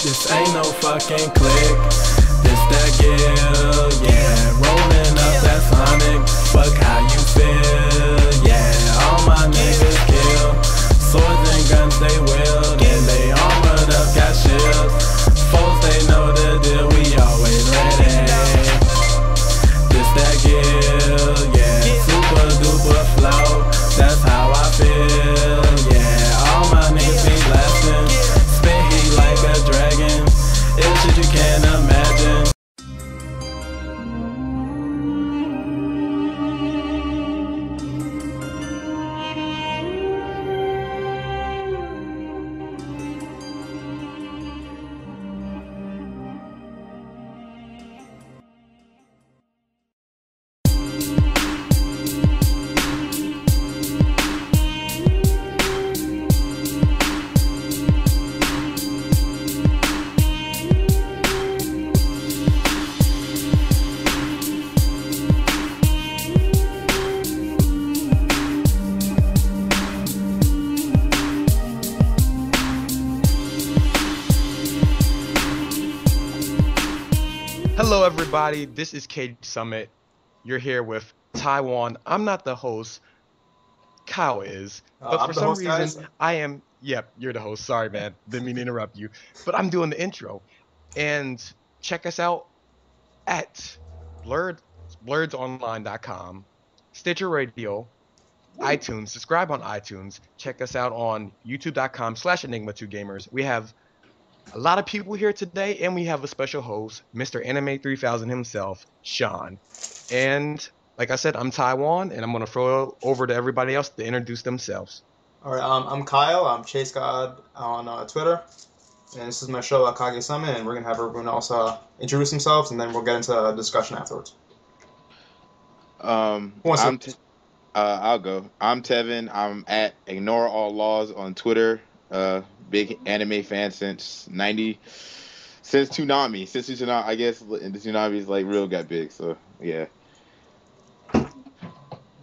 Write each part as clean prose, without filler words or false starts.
This ain't no fucking click. This that gill, yeah. Rolling up that Sonic. Fuck how you feel, yeah. All my niggas kill. Swords and guns they wield, and they armored up, got shields. Folks they know the deal, we always ready. This that gill, yeah. Super duper flow. That's how I feel, yeah. All my niggas be blasting. Spit heat like a dragon. It's shit you can't imagine. Hello everybody, this is Cage Summit. You're here with Taiwan. I'm not the host, Kyle is, but for some reason guys. I am, yep, you're the host, sorry man, didn't mean to interrupt you, but I'm doing the intro. And check us out at blurredsonline.com, Stitcher Radio, iTunes, subscribe on iTunes, check us out on youtube.com/Enigma2Gamers. We have a lot of people here today, and we have a special host, Mr. Anime 3000 himself, Sean. And like I said, I'm Taiwan, and I'm going to throw it over to everybody else to introduce themselves. All right, I'm Kyle. I'm Chase God on Twitter. And this is my show, Kage Summit, and we're going to have everyone else introduce themselves, and then we'll get into a discussion afterwards. I'll go. I'm Tevin. I'm at Ignore All Laws on Twitter. Big anime fan since Toonami. Since Toonami, I guess the Toonami's like real got big. So yeah.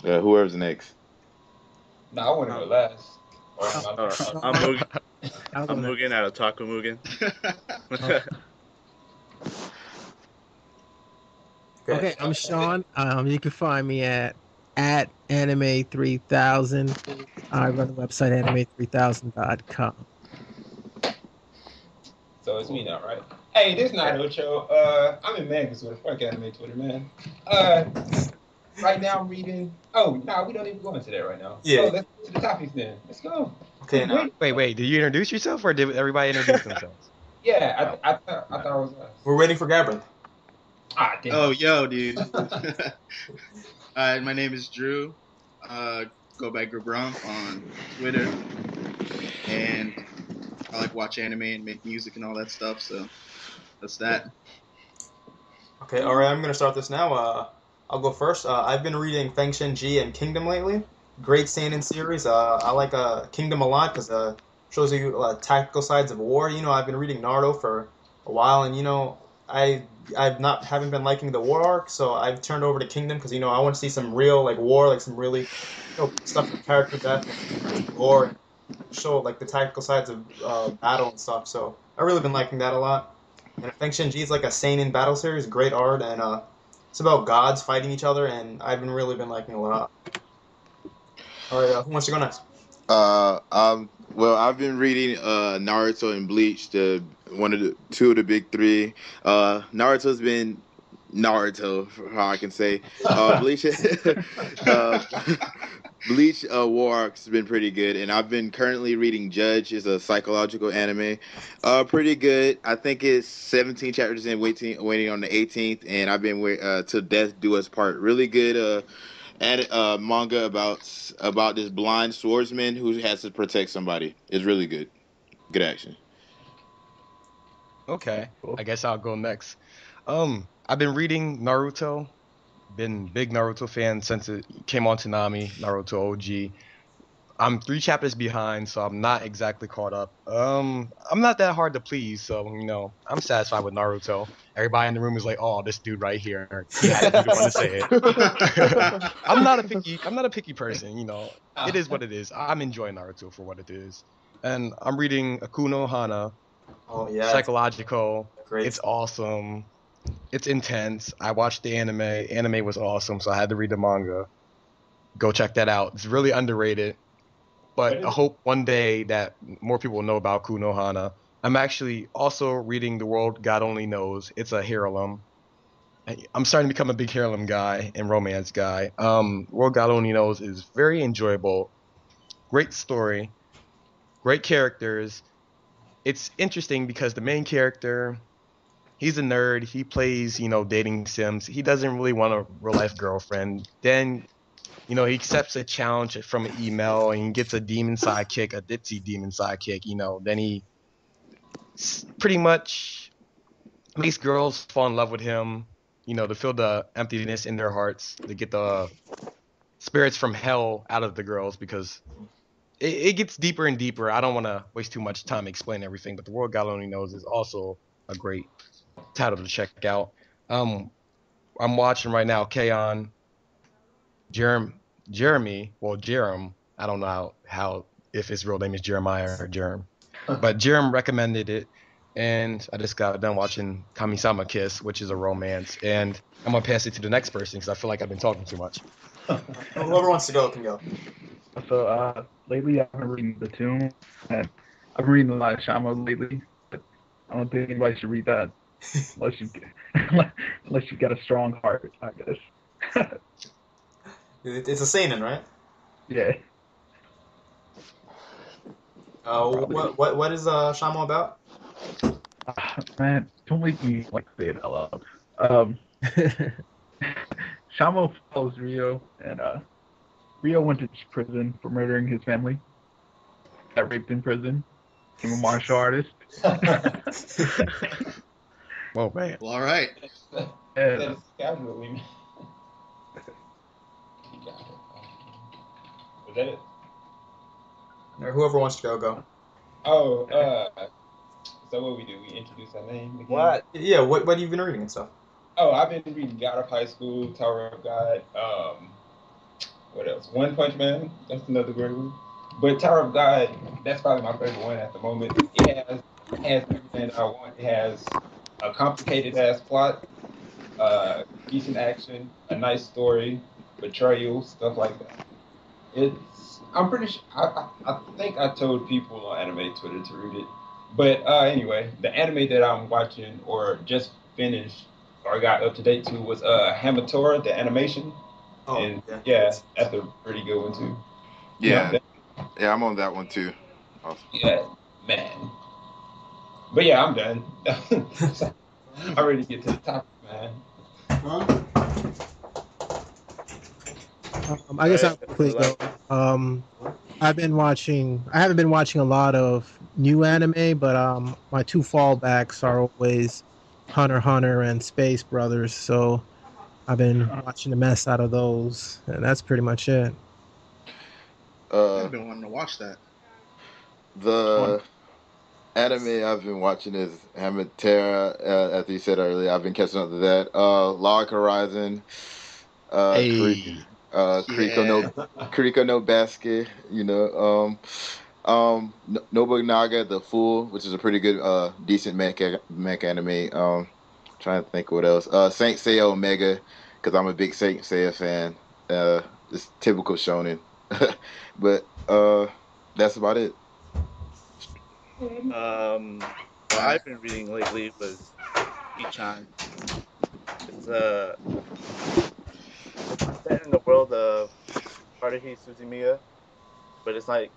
Whoever's next. Nah, I want to go last. I'm Mugen out of Taco Mugen. Okay, I'm Sean. You can find me at Anime3000. I run the website anime3000.com. So it's me now, right? Hey, this is not Ocho. I'm in Magnus with a fuck anime Twitter, man. Right now I'm reading. Oh, no, we don't even go into that right now. Yeah. So let's go to the topics then. Let's go. Okay, now. Wait, did you introduce yourself, or did everybody introduce themselves? Yeah, I thought I was last. We're waiting for Gabriel. Ah, damn. Oh, yo, dude. My name is Drew. Go by Grump on Twitter. And I like watch anime and make music and all that stuff, so that's that. Okay, all right, I'm going to start this now. I'll go first. I've been reading Feng Shen Ji and Kingdom lately. Great seinen series. I like Kingdom a lot because it shows you tactical sides of war. You know, I've been reading Naruto for a while, and, you know, haven't been liking the war arc, so I've turned over to Kingdom because, you know, I want to see some real like war, like some really, you know, stuff with character death and war, and show like the tactical sides of battle and stuff. So I've really been liking that a lot. And Feng Shen Ji is like a seinen battle series, great art, and it's about gods fighting each other, and I've really been liking it a lot. All right, who wants to go next? Well, I've been reading Naruto and Bleach, two of the big three. Naruto's been Naruto, for how I can say. Bleach, Bleach War Arc's been pretty good, and I've been currently reading Judge. It's a psychological anime. Pretty good. I think it's 17 chapters in, waiting on the 18th, and I've been till death do us part. Really good manga about this blind swordsman who has to protect somebody. It's really good. Good action. Okay, I guess I'll go next. I've been reading Naruto. Been big Naruto fan since it came on Toonami, Naruto OG. I'm 3 chapters behind, so I'm not exactly caught up. I'm not that hard to please, so, you know, I'm satisfied with Naruto. Everybody in the room is like, oh, this dude right here. Yeah, you don't want to say it. I'm not a picky person, you know. It is what it is. I'm enjoying Naruto for what it is. And I'm reading Akuno Hana. Oh yeah, Psychological. great. It's awesome. It's intense. I watched the anime. Anime was awesome, so I had to read the manga. Go check that out. It's really underrated. What But is I it? hope one day that more people will know about Kunohana. I'm actually also reading The World God Only Knows. It's a heirloom. I'm starting to become a big heirloom guy and romance guy. World God Only Knows is very enjoyable. Great story, great characters. It's interesting because the main character, he's a nerd. He plays, dating sims. He doesn't really want a real life girlfriend. Then, he accepts a challenge from an email and he gets a demon sidekick, a ditzy demon sidekick. Then he pretty much makes girls fall in love with him. To fill the emptiness in their hearts, to get the spirits from hell out of the girls because it gets deeper and deeper. I don't want to waste too much time explaining everything, but The World God Only Knows is also a great title to check out. Um, I'm watching right now K-On! Jeremy, well, Jerem, I don't know how if his real name is Jeremiah or Jerem, but Jerem recommended it, and I just got done watching Kamisama Kiss, which is a romance, and I'm gonna pass it to the next person because I feel like I've been talking too much. Whoever wants to go can go. So lately I've been reading The Tomb, and I've been reading a lot of Shamo lately, but I don't think anybody should read that unless you unless you got a strong heart, I guess. It's a seinen, right? Yeah. What is Shamo about? Man, don't make me like say it out loud. Um, Shamo follows Rio, and Rio went to prison for murdering his family. Got raped in prison. Became a martial artist. Whoa, man. Well, all right. And, That's casually, man. You got it. Was that it? Or whoever wants to go, go. Oh, so what we do? We introduce our name again? What? Yeah, what have you been reading and stuff? Oh, I've been reading God of High School, Tower of God. What else? One Punch Man. That's another great one. But Tower of God, that's probably my favorite one at the moment. It has everything I want. It has a complicated ass plot, decent action, a nice story, betrayal, stuff like that. I'm pretty sure. I think I told people on anime Twitter to read it. But anyway, the anime that I'm watching or just finished or got up to date to was Hamatora, the animation. Oh, And yeah, that's a pretty good one too. Yeah, yeah, I'm on that one too. Awesome. Yeah, man. But yeah, I'm done. I'm ready to get to the topic, man. I guess I'll quickly go. I haven't been watching a lot of new anime, but my two fallbacks are always Hunter x Hunter and Space Brothers. So I've been watching the mess out of those, and that's pretty much it. I've been wanting to watch that. The anime I've been watching is Hamaterra, as you said earlier. I've been catching up to that. Log Horizon, Hey. Kuriko no Basket, Nobunaga the Fool, which is a pretty good, decent mech anime. Trying to think what else. Saint Seiya Omega, because I'm a big Saint Seiya fan. It's typical shonen, but that's about it. What I've been reading lately was Ichan. It's set in the world of Haruhi Suzumiya, but it's a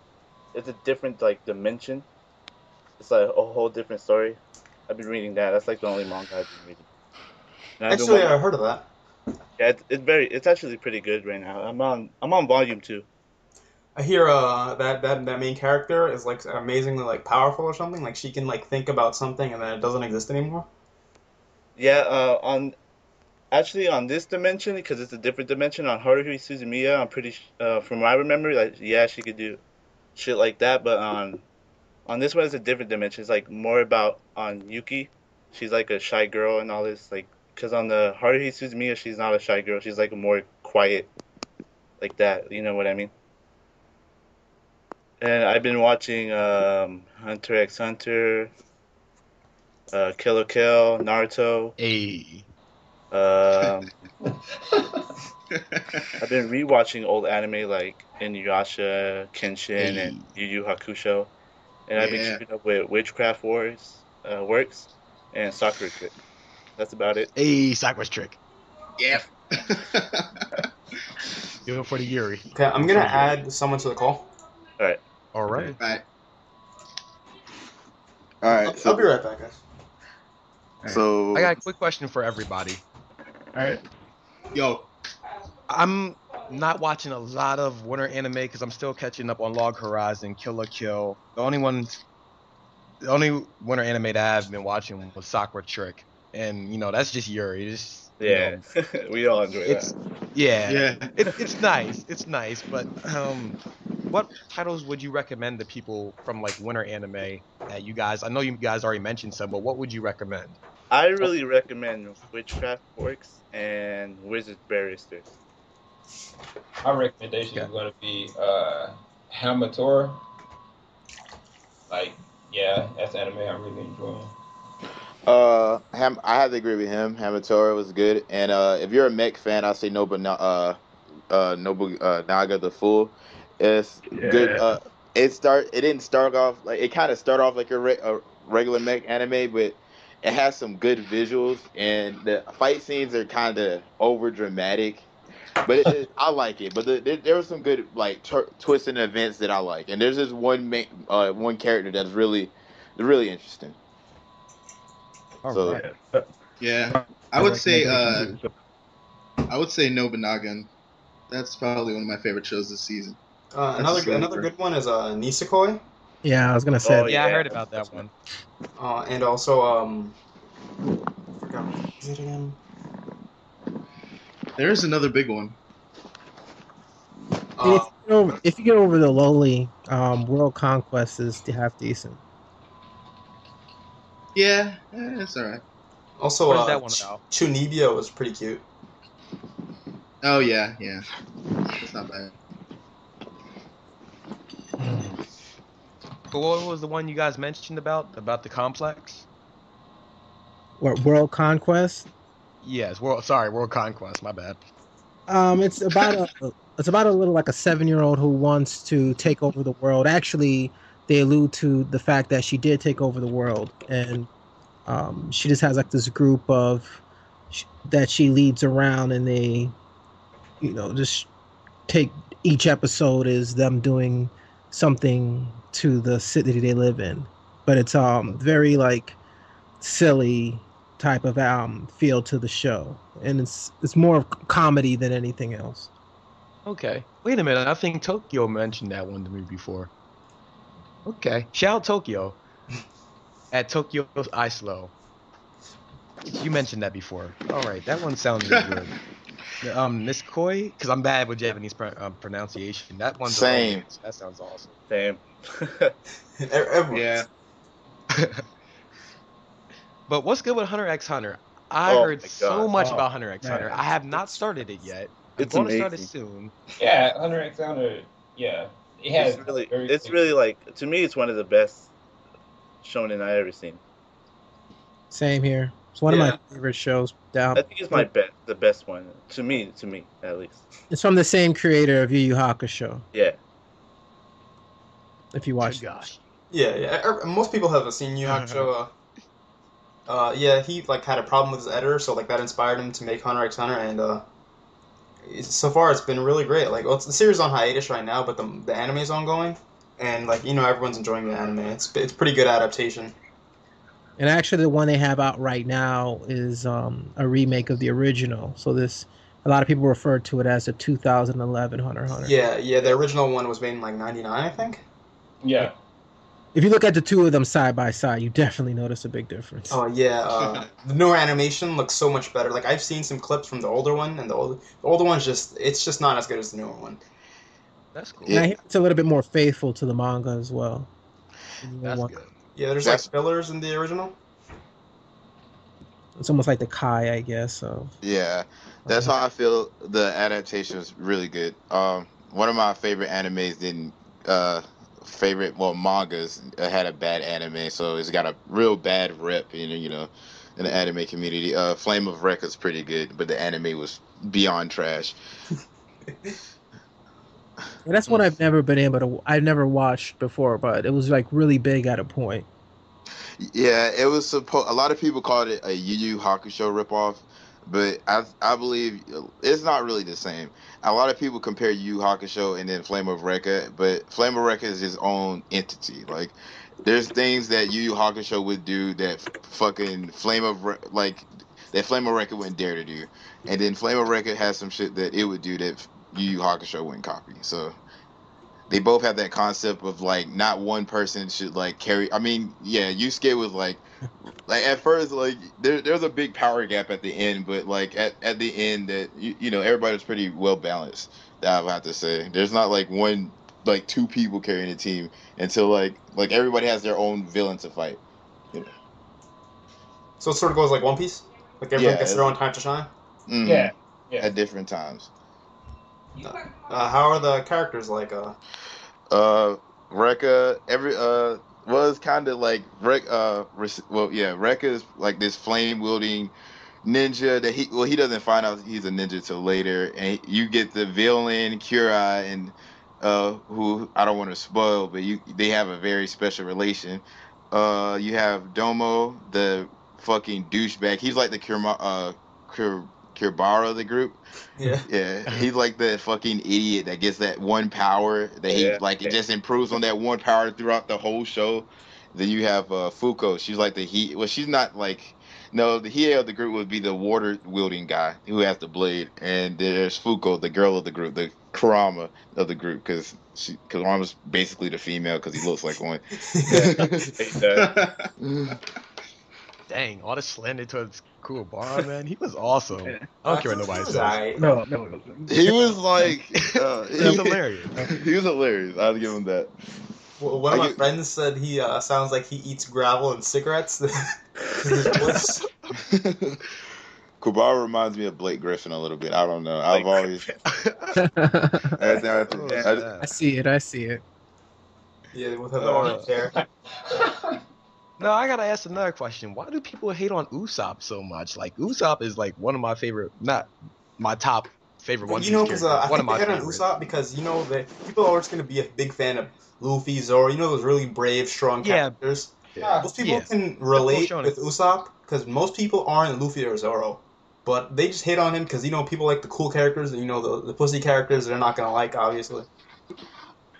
different dimension. It's like a whole different story. I've been reading that. That's like the only manga I've been reading. And Actually, I heard of that. Yeah, it's actually pretty good right now. I'm on volume 2. I hear that main character is like amazingly like powerful or something. Like she can like think about something and then it doesn't exist anymore. Yeah, on this dimension, because it's a different dimension on Haruhi Suzumiya, I'm pretty from what I remember, like yeah, she could do shit like that, but on this one it's a different dimension. It's like more about on Yuki. She's like a shy girl and all this, like because on the Haruhi Suzumiya she's not a shy girl. She's like a more quiet, like that. You know what I mean? And I've been watching Hunter x Hunter. Kill la Kill, Naruto. Hey. I've been rewatching old anime like Inuyasha, Kenshin, and Yu Yu Hakusho, and I've been keeping up with Witchcraft Wars, Works, and Sakura Trick. That's about it. Hey, Sakura's Trick. Yeah. Do it for the Yuri. Okay, I'm gonna add someone to the call. All right. Right. All right. I'll be right back, guys. So I got a quick question for everybody. All right. Yo. I'm not watching a lot of winter anime because I'm still catching up on Log Horizon, Kill la Kill. The only winter anime that I've been watching was Sakura Trick, and that's just Yuri. It's, we all enjoy that. It's nice. It's nice, but what titles would you recommend to people from like winter anime that you guys? I know you guys already mentioned some, but what would you recommend? I really recommend Witchcraft Works and Wizard Barrister. My recommendation is going to be Hamator. That's anime I'm really enjoying. I have to agree with him. Hamatora was good, and if you're a mech fan, I'll say Nobunaga the Fool. It's good. It didn't start off like it kind of started off like a regular mech anime, but it has some good visuals, and the fight scenes are kind of over dramatic. But I like it. But there were some good like twists and events that I like, and there's this one character that's really interesting. Right. Yeah, I would say Nobunaga. That's probably one of my favorite shows this season. Another good one is Nisekoi. Yeah, I was gonna say. I heard about that one. And also I forgot what is it again? There's another big one. If you get over the lowly, World Conquest is half decent. Yeah, it's alright. Also, what is that one about? Chunibyo was pretty cute. Oh yeah, it's not bad. But what was the one you guys mentioned about the complex? What, World Conquest? Yes, World Conquest. My bad. It's about a little like a 7-year-old who wants to take over the world. Actually, they allude to the fact that she did take over the world, and she just has like this group that she leads around, and they, just take each episode is them doing something to the city they live in, but it's very like silly type of feel to the show, and it's more of comedy than anything else. Okay, wait a minute. I think Tokyo mentioned that one to me before. Okay, shout out Tokyo at Tokyo's Islo. You mentioned that before. All right, that one sounds really good. Nisekoi, because I'm bad with Japanese pronunciation. That one's same. That sounds awesome. Same. Yeah. But what's good with Hunter x Hunter? I heard so much about Hunter x Hunter. I have not started it yet. I'm going to start it soon. Yeah, Hunter x Hunter. Yeah, it's really like, to me, it's one of the best shonen I ever seen. Same here. It's one of my favorite shows. I think it's the best one to me at least. It's from the same creator of Yu Yu Hakusho. Yeah. If you watch. Gosh. Yeah. Most people have seen Yu Yu Hakusho. He like had a problem with his editor, so like that inspired him to make Hunter x Hunter, and so far it's been really great. Like, the series is on hiatus right now, but the anime is ongoing, and like everyone's enjoying the anime. It's pretty good adaptation. And actually, the one they have out right now is a remake of the original. So a lot of people refer to it as a 2011 Hunter x Hunter. Yeah. The original one was made in like '99, I think. Yeah. If you look at the two of them side by side, you definitely notice a big difference. Oh yeah, the newer animation looks so much better. Like, I've seen some clips from the older one, and the older one's it's just not as good as the newer one. That's cool. And I hear it's a little bit more faithful to the manga as well. That's good. Yeah, there's like fillers in the original. It's almost like the Kai, I guess. So. Yeah, that's how I feel. The adaptation is really good. One of my favorite animes didn't favorite mangas had a bad anime, so it's got a real bad rep in in the anime community. Flame of Recca is pretty good, but the anime was beyond trash. And that's one I've never been able to. I've never watched before, but it was like really big at a point. Yeah, it was supposed. A lot of people called it a Yu Yu Hakusho ripoff, but I believe it's not really the same. A lot of people compare Yu Yu Hakusho and then Flame of Recca, but Flame of Recca is its own entity. Like, there's things that Yu Yu Hakusho would do that fucking that Flame of Recca wouldn't dare to do, and then Flame of Recca has some shit that it would do that Yu Yu Hakusho wouldn't copy. So they both have that concept of like not one person should like carry. I mean, yeah, Yusuke was like at first like there's a big power gap at the end, but like at the end that everybody was pretty well balanced. That I would have to say. There's not like two people carrying a team until like everybody has their own villain to fight. So it sort of goes like One Piece. Like everyone gets their own time to shine. Mm-hmm. Yeah. At different times. How are the characters like? Rekka was kind of like Rekka is like this flame wielding ninja that he doesn't find out he's a ninja till later, and you get the villain Kurai and who I don't want to spoil, but they have a very special relation. You have Domo, the fucking douchebag. He's like the Kurbara of the group. Yeah. He's like the fucking idiot that gets that one power that it just improves on that one power throughout the whole show. Then you have Fuko. She's like the she's not like, no, the Hiei of the group would be the water wielding guy who has the blade, and there's Fuko, the girl of the group, the Kurama of the group, because Kurama's basically the female because he looks like one. Dang, all the slander towards Kuwabara, man. He was awesome. I don't care what nobody says. No, it wasn't. He was like, He was hilarious. He was hilarious. I'll give him that. Well, one of my friends said he sounds like he eats gravel and cigarettes. His voice. Kuwabara reminds me of Blake Griffin a little bit. I don't know. I've always. I see it. Yeah, with the orange hair. No, I gotta ask another question. Why do people hate on Usopp so much? Like, Usopp is like one of my favorite, not my top favorite ones. Because I think they hate on Usopp because that people are always gonna be a big fan of Luffy, Zoro. Those really brave, strong characters. Yeah. Most people can relate with Usopp because most people aren't Luffy or Zoro, but they just hate on him because people like the cool characters and the pussy characters they're not gonna like, obviously.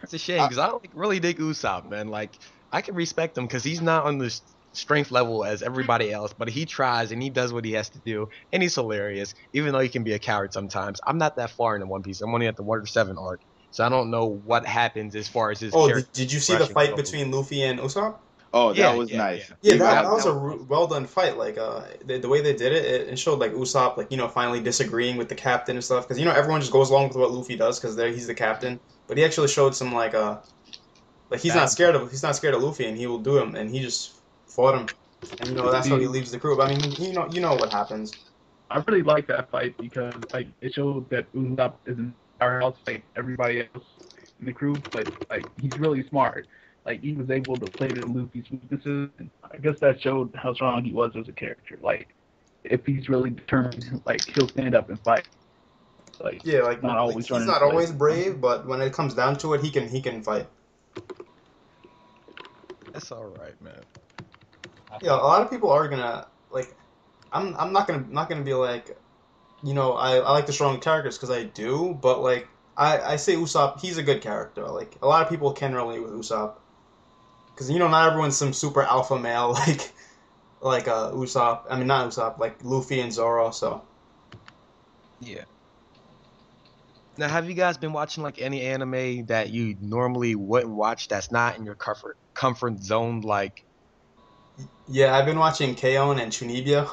It's a shame because I really dig Usopp, man. Like, I can respect him because he's not on the strength level as everybody else, but he tries and he does what he has to do, and he's hilarious, even though he can be a coward sometimes. I'm not that far into One Piece. I'm only at the Water 7 arc, so I don't know what happens as far as his character. Did you see the fight between Luffy and Usopp? Oh, that was nice. Yeah, that was a well done fight. Like the way they did it, it showed like Usopp finally disagreeing with the captain and stuff, because everyone just goes along with what Luffy does because he's the captain, but he actually showed some like he's not scared of Luffy, and he will do him, and he just fought him, and that's how he leaves the crew. But, I mean, you know what happens. I really like that fight because it showed that Usopp isn't powerhouse like everybody else in the crew, but he's really smart. He was able to play to Luffy's weaknesses, and I guess that showed how strong he was as a character. If he's really determined, he'll stand up and fight. Not always he's not always brave, but when it comes down to it, he can fight. That's all right, man. Yeah, a lot of people are gonna I'm not gonna be like, I like the strong characters because I do, but I say Usopp, he's a good character. A lot of people can relate with Usopp because not everyone's some super alpha male like Usopp. I mean, not Usopp, like Luffy and Zoro. So yeah. Now, have you guys been watching any anime that you normally wouldn't watch that's not in your comfort zone? Yeah, I've been watching K-On! And Chunibyo.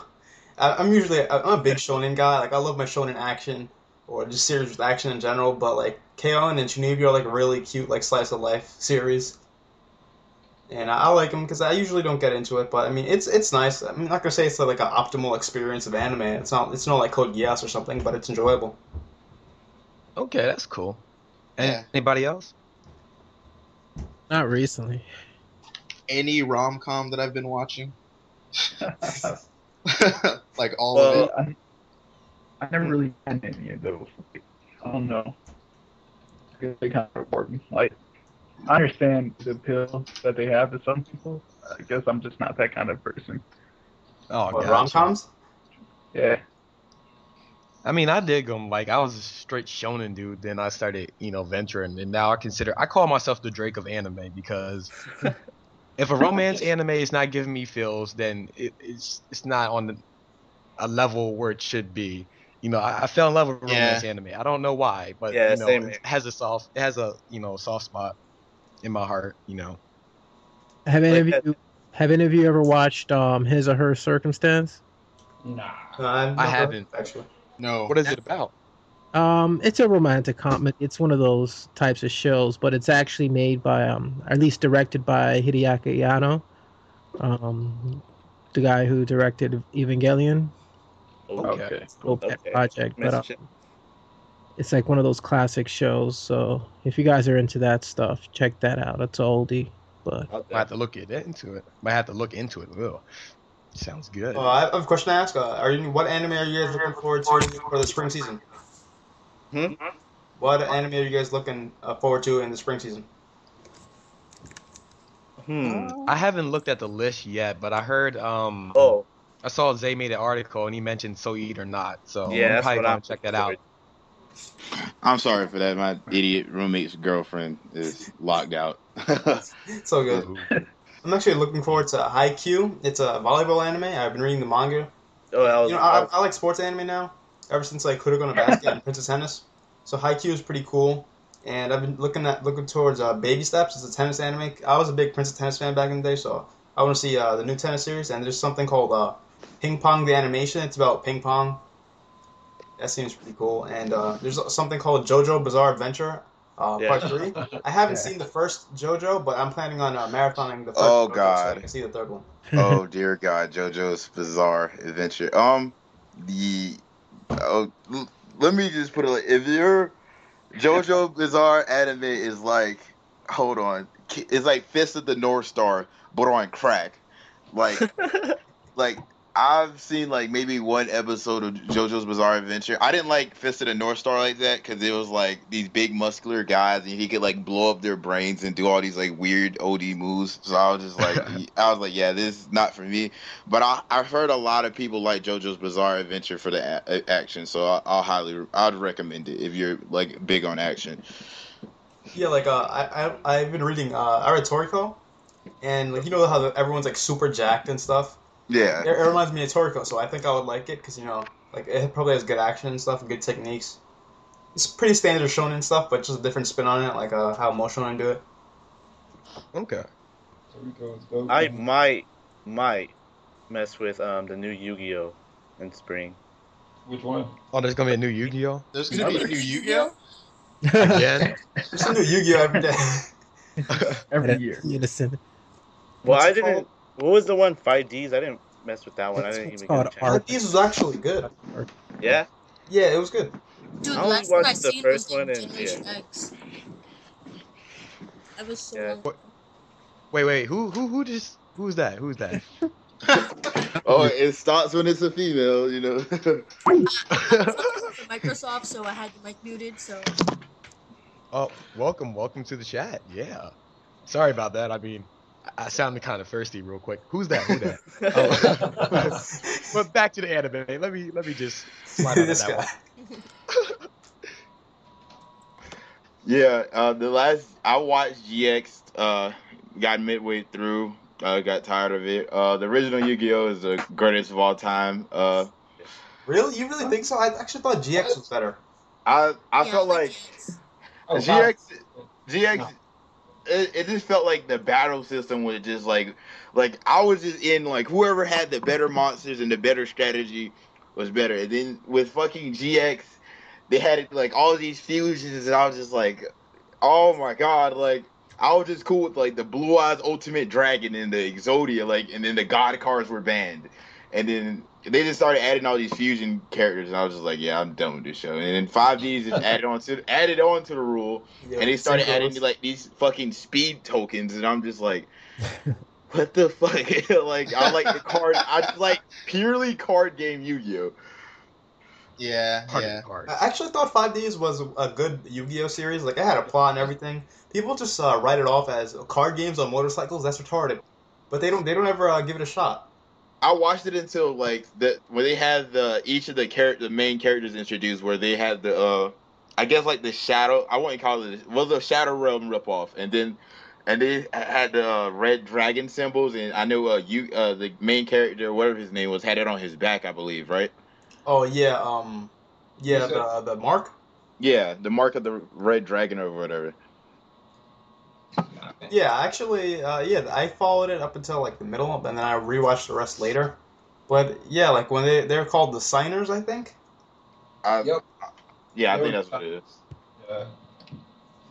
I'm a big shonen guy. I love my shonen action or just series with action in general. But K-On! And Chunibyo are really cute slice of life series, and I like them because I usually don't get into it. But I mean, it's nice. I'm not gonna say it's an optimal experience of anime. It's not like Code Geass or something, but it's enjoyable. Okay, that's cool. And anybody else? Not recently. Any rom-com that I've been watching, like all Well, of it. I never really had any of those. Like, I don't know. I guess they kind of bore me. Like, I understand the appeal that they have to some people. I guess I'm just not that kind of person. Oh, What, gotcha. rom-coms? Yeah. I mean, I dig them. Like, I was a straight shonen dude. Then I started, venturing, and now I call myself the Drake of anime because if a romance anime is not giving me feels, then it's not on a level where it should be. I fell in love with romance anime. I don't know why, but Yeah, same it here. has a soft spot in my heart. Have any Like, have any of you ever watched His or Her Circumstance? Nah. I've I never- haven't. actually. No. What is it about? It's a romantic comedy. It's one of those types of shows, but it's actually made by or at least directed by Hideaki Anno, the guy who directed Evangelion. Okay. Little pet Okay. project, but Message it. it's like one of those classic shows. So if you guys are into that stuff, check that out. It's oldie, but Might have to look into it. Might have to look into it. Ugh. Sounds good. I have a question to ask. What anime are you guys looking forward to for the spring season? What anime are you guys looking forward to in the spring season? I haven't looked at the list yet, but I heard Oh, I saw Zay made an article and he mentioned So Eat or Not, so Yeah, I'm that's probably what gonna I'm check that looking out. I'm sorry for that. My idiot roommate's girlfriend is locked out. So good. I'm actually looking forward to Haikyuu. It's a volleyball anime. I've been reading the manga. I like sports anime now. Ever since like Kuroko no Basket and Princess Tennis. So Haikyuu is pretty cool. And I've been looking towards Baby Steps. It's a tennis anime. I was a big Princess Tennis fan back in the day, so I want to see the new tennis series. And there's something called Ping Pong the Animation. It's about ping pong. That seems pretty cool. And there's something called JoJo Bizarre Adventure, Part 3. I haven't seen the first JoJo, but I'm planning on marathoning the first Oh, JoJo God. so I can see the third one. Oh dear God, JoJo's Bizarre Adventure. Let me just put it like, if your JoJo Bizarre anime is like, hold on, it's like Fist of the North Star, but on crack. Like I've seen like maybe one episode of JoJo's Bizarre Adventure. I didn't like Fist of the North Star like that because it was like these big muscular guys and he could like blow up their brains and do all these like weird OD moves. So I was just like, yeah, this is not for me. But I've heard a lot of people like JoJo's Bizarre Adventure for the action, so I'd recommend it if you're like big on action. Yeah, like I've been reading I read Toriko, and like how everyone's like super jacked and stuff. Yeah. It reminds me of Toriko, so I think I would like it because like it probably has good action and stuff and good techniques. It's pretty standard shonen stuff, but just a different spin on it, like how Mo Shonen do it. Okay. I might mess with the new Yu-Gi-Oh in spring. Which one? Oh, there's gonna be a new Yu-Gi-Oh? There's gonna be a new Yu-Gi-Oh? Again? There's a new Yu-Gi-Oh every day. Every year. Innocent. Well, What's I it didn't. called? What was the one? 5Ds? I didn't mess with that one. I It's didn't even called get a chance. Art. These was actually good. Yeah. Yeah, it was good. Dude, I only last one I watched the seen first was one and Generation X. That was so Yeah. long ago. Wait, who's that? Who's that? Oh, it starts when it's a female, Microsoft, so I had the mic muted, so Oh, welcome to the chat. Yeah. Sorry about that. I mean, I sounded kind of thirsty real quick. Who's that? Oh. But back to the anime. Let me just slide on This that guy. one. Yeah, the last I watched GX, got midway through, got tired of it. The original Yu-Gi-Oh is the greatest of all time. Really? You really think so? I actually thought GX was better. I yeah, felt like Oh, GX. It just felt like the battle system was just like I was just in like whoever had the better monsters and the better strategy was better. And then with fucking GX, they had like all these fusions, and I was just like, oh my god, like I was just cool with like the Blue Eyes Ultimate Dragon and the Exodia, like, and then the God cards were banned, and then they just started adding all these fusion characters, and I was just like, yeah, I'm done with this show. And then 5Ds just added on to the rule, Yeah, and they started synchros. adding like these fucking speed tokens, and I'm just like, what the fuck? Like, I like the card. I just like purely card game Yu-Gi-Oh. Yeah, Card yeah. cards. I actually thought 5Ds was a good Yu-Gi-Oh series. Like, it had a plot and everything. People just write it off as card games on motorcycles. That's retarded. But they don't ever give it a shot. I watched it until like where they had each of the main characters introduced, where they had the I guess like the shadow. I wouldn't call it the Shadow Realm ripoff, and they had the red dragon symbols, and I know the main character, whatever his name was, had it on his back, I believe, right? Oh yeah, Yes, sir. the mark. Yeah, the mark of the red dragon or whatever. Yeah, actually, yeah, I followed it up until like the middle, and then I rewatched the rest later. But yeah, like when they're called the signers, I think. Yep. Yeah, I think that's what it is. Yeah.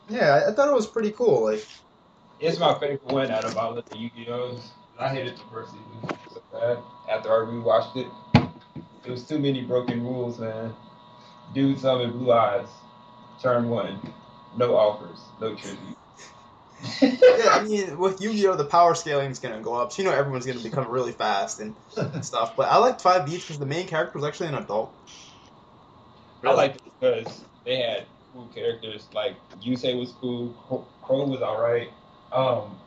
Yeah, I thought it was pretty cool. Like, It's my favorite one out of all of the Yu-Gi-Ohs. I hated the first season so bad. After I rewatched it, there was too many broken rules, man. Dude summoned Blue Eyes. Turn 1. No offers. No tribute. yeah, I mean, with Yu-Gi-Oh, the power scaling is gonna go up, so you know everyone's gonna become really fast and stuff. But I liked 5Ds because the main character was actually an adult. I liked it because they had cool characters. Like, Yusei was cool. Crow was alright.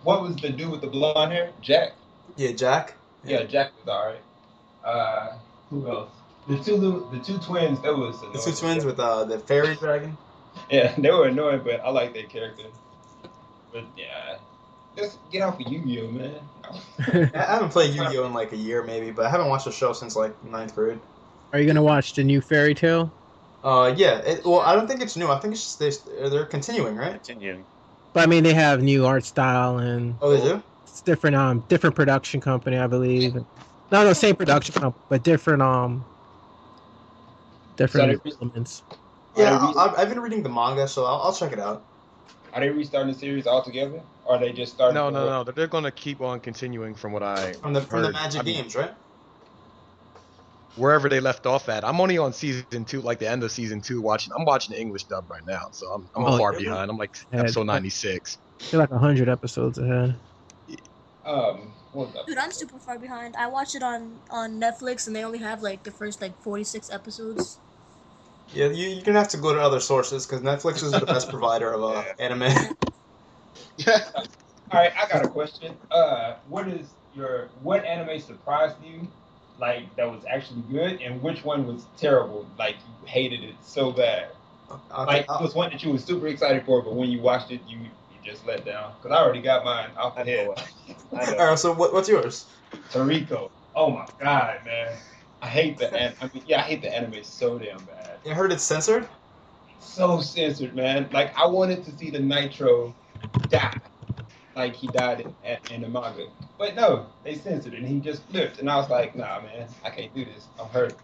What was the dude with the blonde hair? Jack. Yeah, Jack. Yeah, Jack was alright. Who else? The two twins. That was The annoying. two twins with the fairy dragon. Yeah, they were annoying, but I like their character. But yeah, just get off of Yu-Gi-Oh, man. I haven't played Yu-Gi-Oh in like a year maybe, but I haven't watched the show since like 9th grade. Are you gonna watch the new Fairy Tale? Yeah. Well, I don't think it's new. I think it's just they're continuing, right? Continuing. But I mean, they have new art style and Oh, they do. it's different production company, I believe. No, same production company, but different So elements. Yeah, I've been reading the manga, so I'll check it out. Are they restarting the series altogether, or are they just starting? No. They're gonna keep on continuing from what I From the heard. Magic I mean, Games, right? wherever they left off at. I'm only on season 2, like the end of season 2. I'm watching the English dub right now, so I'm far yeah. behind. I'm like Yeah, episode 96. They're like 100 episodes ahead. What the? Dude, I'm super far behind. I watched it on Netflix, and they only have like the first like 46 episodes. Yeah, you're gonna have to go to other sources because Netflix is the best provider of anime. All right, I got a question. What anime surprised you, like that was actually good, and which one was terrible, like you hated it so bad? Like it was one that you were super excited for, but when you watched it, you just let down. Cause I already got mine off the head. Alright, so what's yours? Toriko. Oh my god, man. I hate the I hate the anime so damn bad. You heard it's censored? So censored, man. Like I wanted to see the Nitro die, like he died in the manga, but no, they censored it and he just flipped, and I was like, nah, man, I can't do this. I'm hurt.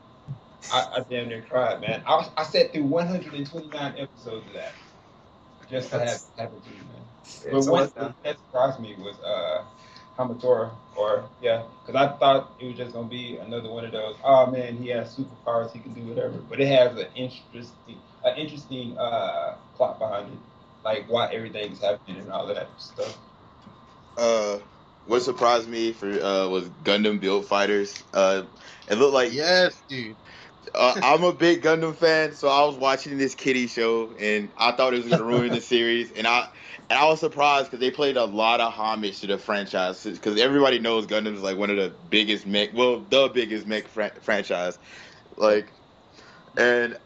I damn near cried, man. I sat through 129 episodes of that just to have it to you, man. Yeah, But so one what's thing that? that surprised me was Hamatora, because I thought it was just gonna be another one of those. Oh man, he has superpowers, he can do whatever. But it has an interesting plot behind it, like why everything's happening and all that stuff. What surprised me was Gundam Build Fighters. It looked like Yes, dude. I'm a big Gundam fan, so I was watching this kiddie show, and I thought it was gonna ruin the series, and I was surprised because they played a lot of homage to the franchise, because everybody knows Gundam is like one of the biggest the biggest mech franchise, like, and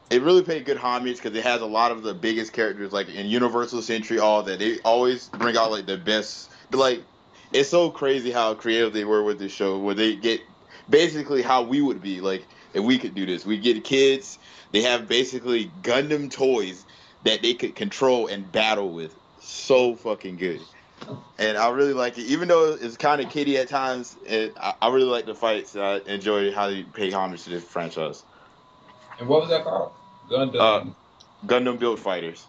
it really paid good homage because it has a lot of the biggest characters, like in Universal Century, all that. They always bring out like the best, but like, it's so crazy how creative they were with this show, where they get basically how we would be, like, if we could do this. We get kids, they have basically Gundam toys that they could control and battle with. So fucking good. And I really like it. Even though it's kind of kiddie at times, I really like the fights. I enjoy how they pay homage to this franchise. And what was that called? Gundam. Gundam Build Fighters.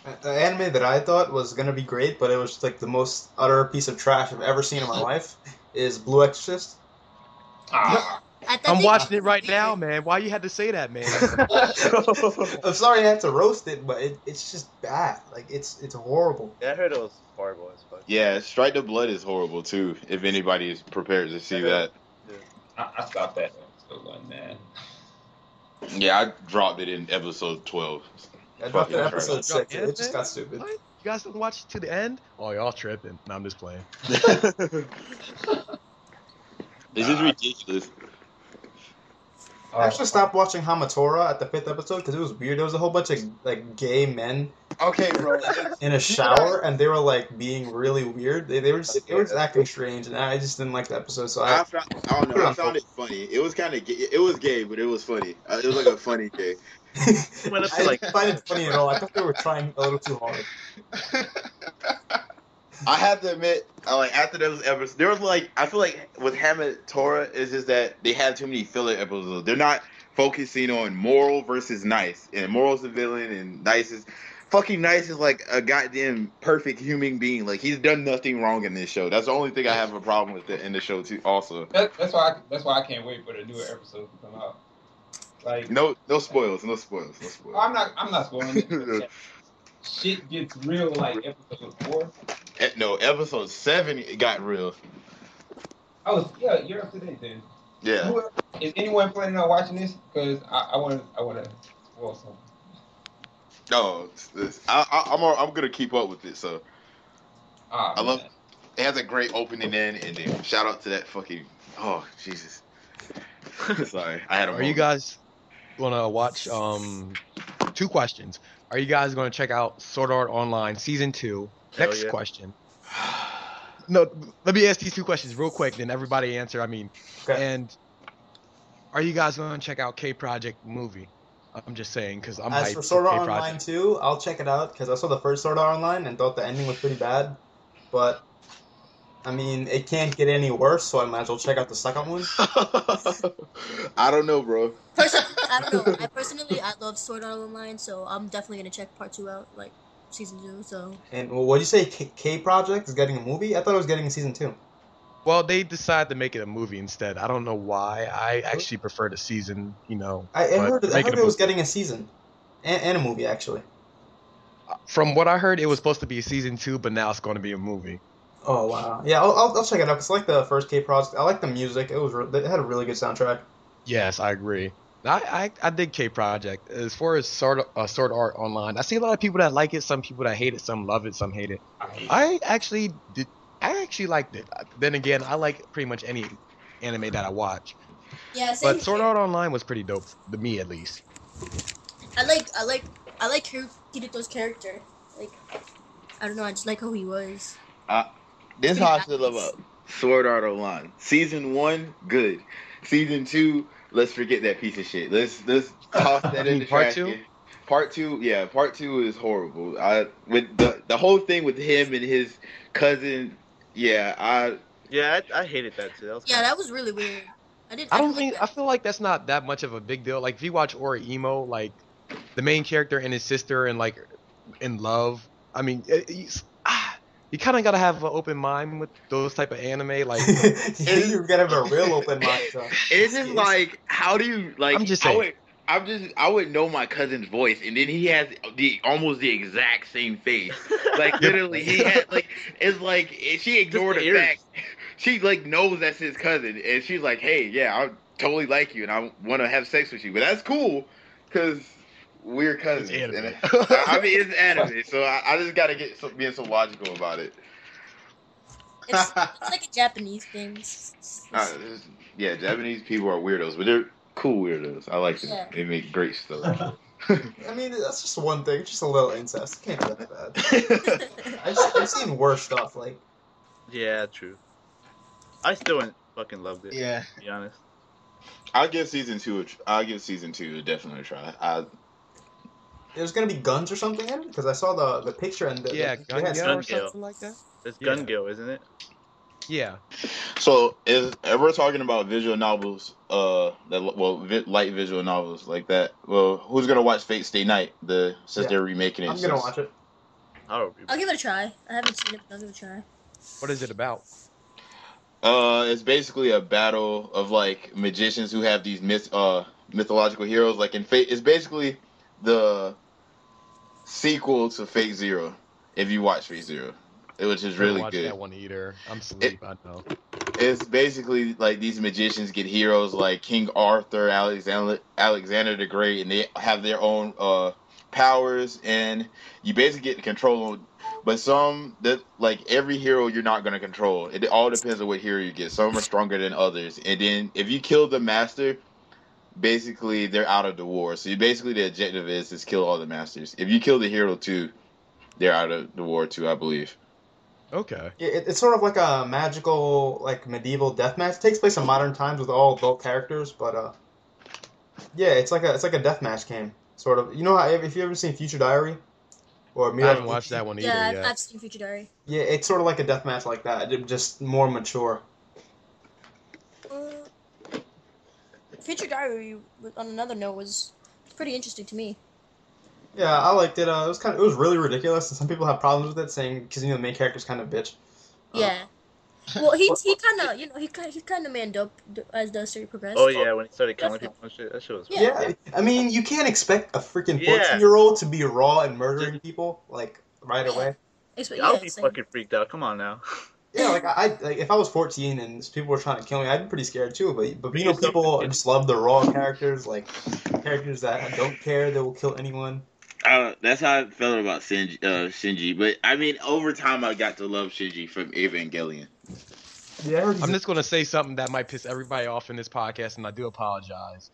An anime that I thought was gonna be great, but it was just, like the most utter piece of trash I've ever seen in my life, is Blue Exorcist. Ah. I'm watching it right now, man. Why you had to say that, man? I'm sorry I had to roast it, but it's just bad. Like it's horrible. Yeah, I heard it was horrible as fuck. Yeah, Strike the Blood is horrible too. If anybody is prepared to see that. I stopped that episode 1, man. Yeah, I dropped it in episode 12. I dropped it in Fucking episode trash. 6. It just got stupid. What? You guys didn't watch it to the end? Oh, y'all tripping. No, I'm just playing. This is ridiculous. I actually stopped watching Hamatora at the 5th episode because it was weird. There was a whole bunch of like gay men Okay, bro. in a shower, and they were like being really weird. They were just acting strange, and I just didn't like the episode. So I don't know. I found it funny. It was kind of it was gay, but it was funny. It was like a funny gay. Went up I to like didn't find it funny at all. I thought they were trying a little too hard. I have to admit, like after those episodes, there was like I feel like with Hamatora is just that they have too many filler episodes. They're not focusing on moral versus nice, and moral's the villain, and nice is fucking nice is like a goddamn perfect human being. Like he's done nothing wrong in this show. That's the only thing I have a problem with in the show too. Also, That's why I can't wait for the newer episodes to come out. Like no spoils, no spoils. I'm not spoiling it. Shit gets real like episode 4. No, episode 7 it got real. Oh yeah, you're up to date then. Yeah. Is anyone planning on watching this? Because I want to spoil something. No, I'm gonna keep up with it. So I love. Man. It has a great opening and then shout out to that fucking. Oh Jesus. Sorry, I had a. Are you guys gonna watch? 2 questions. Are you guys gonna check out Sword Art Online Season 2? Next question. No, let me ask these 2 questions real quick, then everybody answer. Okay. And are you guys gonna check out K Project movie? I'm just saying because I'm. As for Sword Art Online 2, I'll check it out because I saw the first Sword Art Online and thought the ending was pretty bad, but. I mean, it can't get any worse, so I might as well check out the second one. I don't know, bro. I don't know. I love Sword Art Online, so I'm definitely gonna check part 2 out, like season 2. So. And what did you say? K Project is getting a movie? I thought it was getting a season 2. Well, they decided to make it a movie instead. I don't know why. I actually prefer the season. I heard it was getting a season and a movie actually. From what I heard, it was supposed to be a season 2, but now it's going to be a movie. Oh wow! Yeah, I'll check it out. It's like the first K Project. I like the music. It had a really good soundtrack. Yes, I agree. I dig K Project. As far as Sword Art Online, I see a lot of people that like it. Some people that hate it. Some love it. Some hate it. I actually liked it. Then again, I like pretty much any anime that I watch. Yeah, same But Sword Art Online was pretty dope to me, at least. I like Kirito's character. Like, I don't know. I just like how he was. This how I feel about Sword Art Online. Season 1, good. Season 2, let's forget that piece of shit. Let's toss that in the trash. Part 2, yeah, part 2 is horrible. With the whole thing with him and his cousin, I hated that too. That was really weird. I feel like that's not that much of a big deal. Like if you watch Emo, like the main character and his sister and like in love. I mean, you kind of gotta have an open mind with those type of anime. Like you gotta have a real open mind. So. It's just like, how do you like? I'm just saying. I would know my cousin's voice, and then he has almost the exact same face. Like literally, he had like it's like she ignored the fact. She like knows that's his cousin, and she's like, "Hey, yeah, I totally like you, and I want to have sex with you." But that's cool, cause we're cousins. I mean, it's anime, so I just gotta being so logical about it. It's like a Japanese thing. Yeah, Japanese people are weirdos, but they're cool weirdos. I like them. Yeah. They make great stuff. I mean, that's just one thing. It's just a little incest. It can't be that bad. I've seen worse stuff. Like. Yeah, true. I still wouldn't fucking loved it. Yeah. To be honest. I'll give season 2 definitely a try. There's gonna be guns or something in it because I saw the picture and Gun or something like that. It's Gun Gale, isn't it? Yeah. So if we're talking about visual novels, light visual novels like that, well, who's gonna watch Fate Stay Night? Since they're remaking it. I'm gonna watch it. I'll give it a try. I haven't seen it, but I'll give it a try. What is it about? It's basically a battle of like magicians who have these mythological heroes. Like in Fate, it's basically the sequel to Fate Zero. If you watch Fate Zero, which is really watch good. That one either. I'm asleep. I know. It's basically like these magicians get heroes like King Arthur, Alexander the Great, and they have their own powers, and you basically get to control them. But some that like every hero you're not gonna control. It all depends on what hero you get. Some are stronger than others, and then if you kill the master, basically they're out of the war. So basically the objective is kill all the masters. If you kill the hero too, they're out of the war too, I believe. Okay. Yeah, it's sort of like a magical, like medieval deathmatch. It takes place in modern times with all adult characters, but yeah, it's like a deathmatch game, sort of. You know how if you ever seen Future Diary, or I haven't watched that one either Yeah, yet. I've seen Future Diary. Yeah, it's sort of like a deathmatch like that, just more mature. Future Diary, on another note, was pretty interesting to me. Yeah, I liked it. It was really ridiculous, and some people have problems with it, saying because the main character's kind of a bitch. Yeah. Well, he kind of he kind of manned up as the story progressed. Oh yeah, when he started killing people and shit, that shit was. Yeah, I mean, you can't expect a freaking Yeah. 14-year-old to be raw and murdering people like right away. I would be fucking freaked out. Come on now. Yeah, like if I was 14 and people were trying to kill me, I'd be pretty scared too. But you know, people just love the raw characters, like characters that don't care, they will kill anyone. That's how I felt about Shinji. But I mean, over time, I got to love Shinji from Evangelion. Yeah, I'm just gonna say something that might piss everybody off in this podcast, and I do apologize.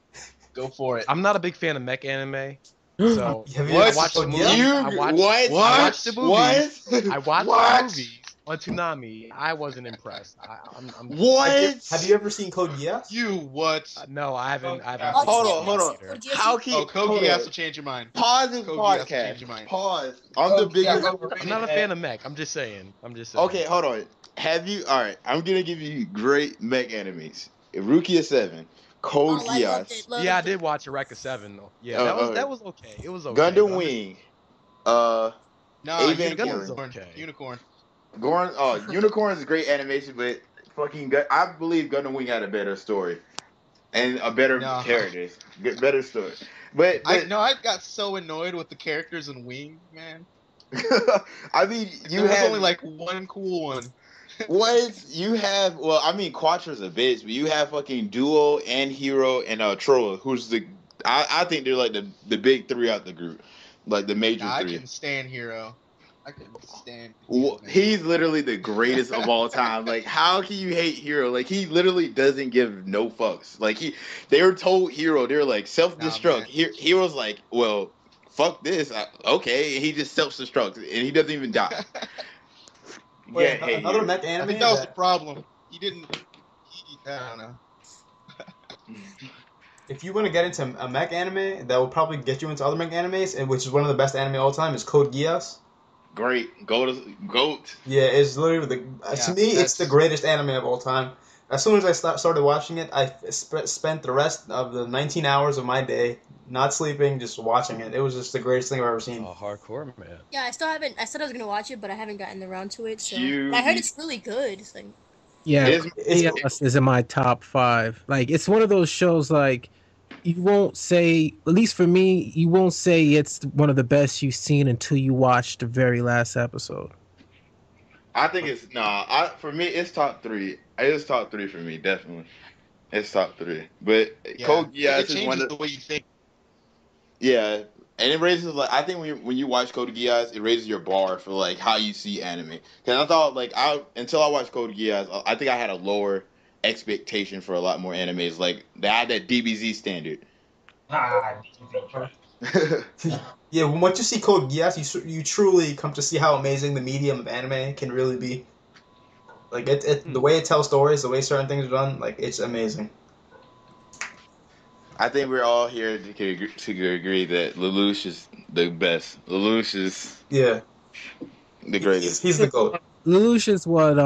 Go for it. I'm not a big fan of mech anime. So Have you I ever watched the seen movie. Code I watched the movies. I watched What? the movies on Toonami. I wasn't impressed. I'm What? Have you ever seen Code Geass? You what? No, I haven't. Hold on. How can you? Code Geass will change your mind. Pause this Code Geass will change podcast. your mind. Pause. I'm the biggest. I'm not a fan of mech. I'm just saying. Okay, hold on. Have you? All right, I'm gonna give you great mech animes. Rukia 7, Code Geass, Yeah, I did watch Eureka 7 though. Yeah, that was okay. It was okay. Gundam Wing, No, Evangelion. Unicorn. Unicorn is a great animation, but I believe Gundam Wing had a better story and a better characters, better story. But I got so annoyed with the characters in Wing, man. I mean, There's only like one cool one. Quattro's a bitch, but you have fucking Duo and Hero and Troa, who's I think they're like the big three out the group, like the major three. I can stand Hero. I can stand. He's literally the greatest of all time. Like, how can you hate Hero? Like, he literally doesn't give no fucks. Like, they were told Hero, they're like self-destruct. Hero's like, well, fuck this. Okay, and he just self-destructs, and he doesn't even die. Wait, another mech anime? I think that was the problem. I don't know. If you want to get into a mech anime, that will probably get you into other mech animes, and which is one of the best anime of all time, is Code Geass. Great. Goat. Yeah, it's literally to me, it's the greatest anime of all time. As soon as I started watching it, I spent the rest of the 19 hours of my day not sleeping, just watching it. It was just the greatest thing I've ever seen. Oh, hardcore, man. Yeah, I still haven't. I said I was gonna watch it, but I haven't gotten around to it. So I heard it's really good. It's like, yeah, Geass is in my top 5. Like, it's one of those shows like you won't say, at least for me, you won't say it's one of the best you've seen until you watch the very last episode. I think it's for me, it's top 3. It's top 3 for me, definitely. It's top 3. But Code Geass is one of the way you think. Yeah, and it raises I think when you watch Code Geass, it raises your bar for like how you see anime. Because I thought until I watched Code Geass, I think I had a lower expectation for a lot more animes. Like they had that DBZ standard. Yeah, once you see Code Geass, you truly come to see how amazing the medium of anime can really be. Like the way it tells stories, the way certain things are done, like it's amazing. I think we're all here to agree that Lelouch is the best. Lelouch is the greatest. He's the GOAT. Lelouch is what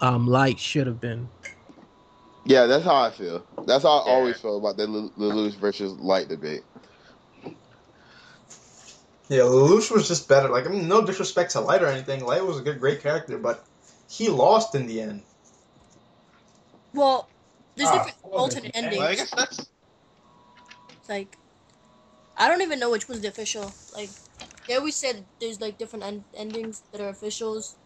Light should have been. Yeah, that's how I feel. That's how I always feel about the Lelouch versus Light debate. Yeah, Lelouch was just better. Like, I mean, no disrespect to Light or anything. Light was a great character, but he lost in the end. Well, there's different well, alternate then, endings. Well, I guess that's It's like, I don't even know which one's the official. Like, they always said there's like different endings that are officials.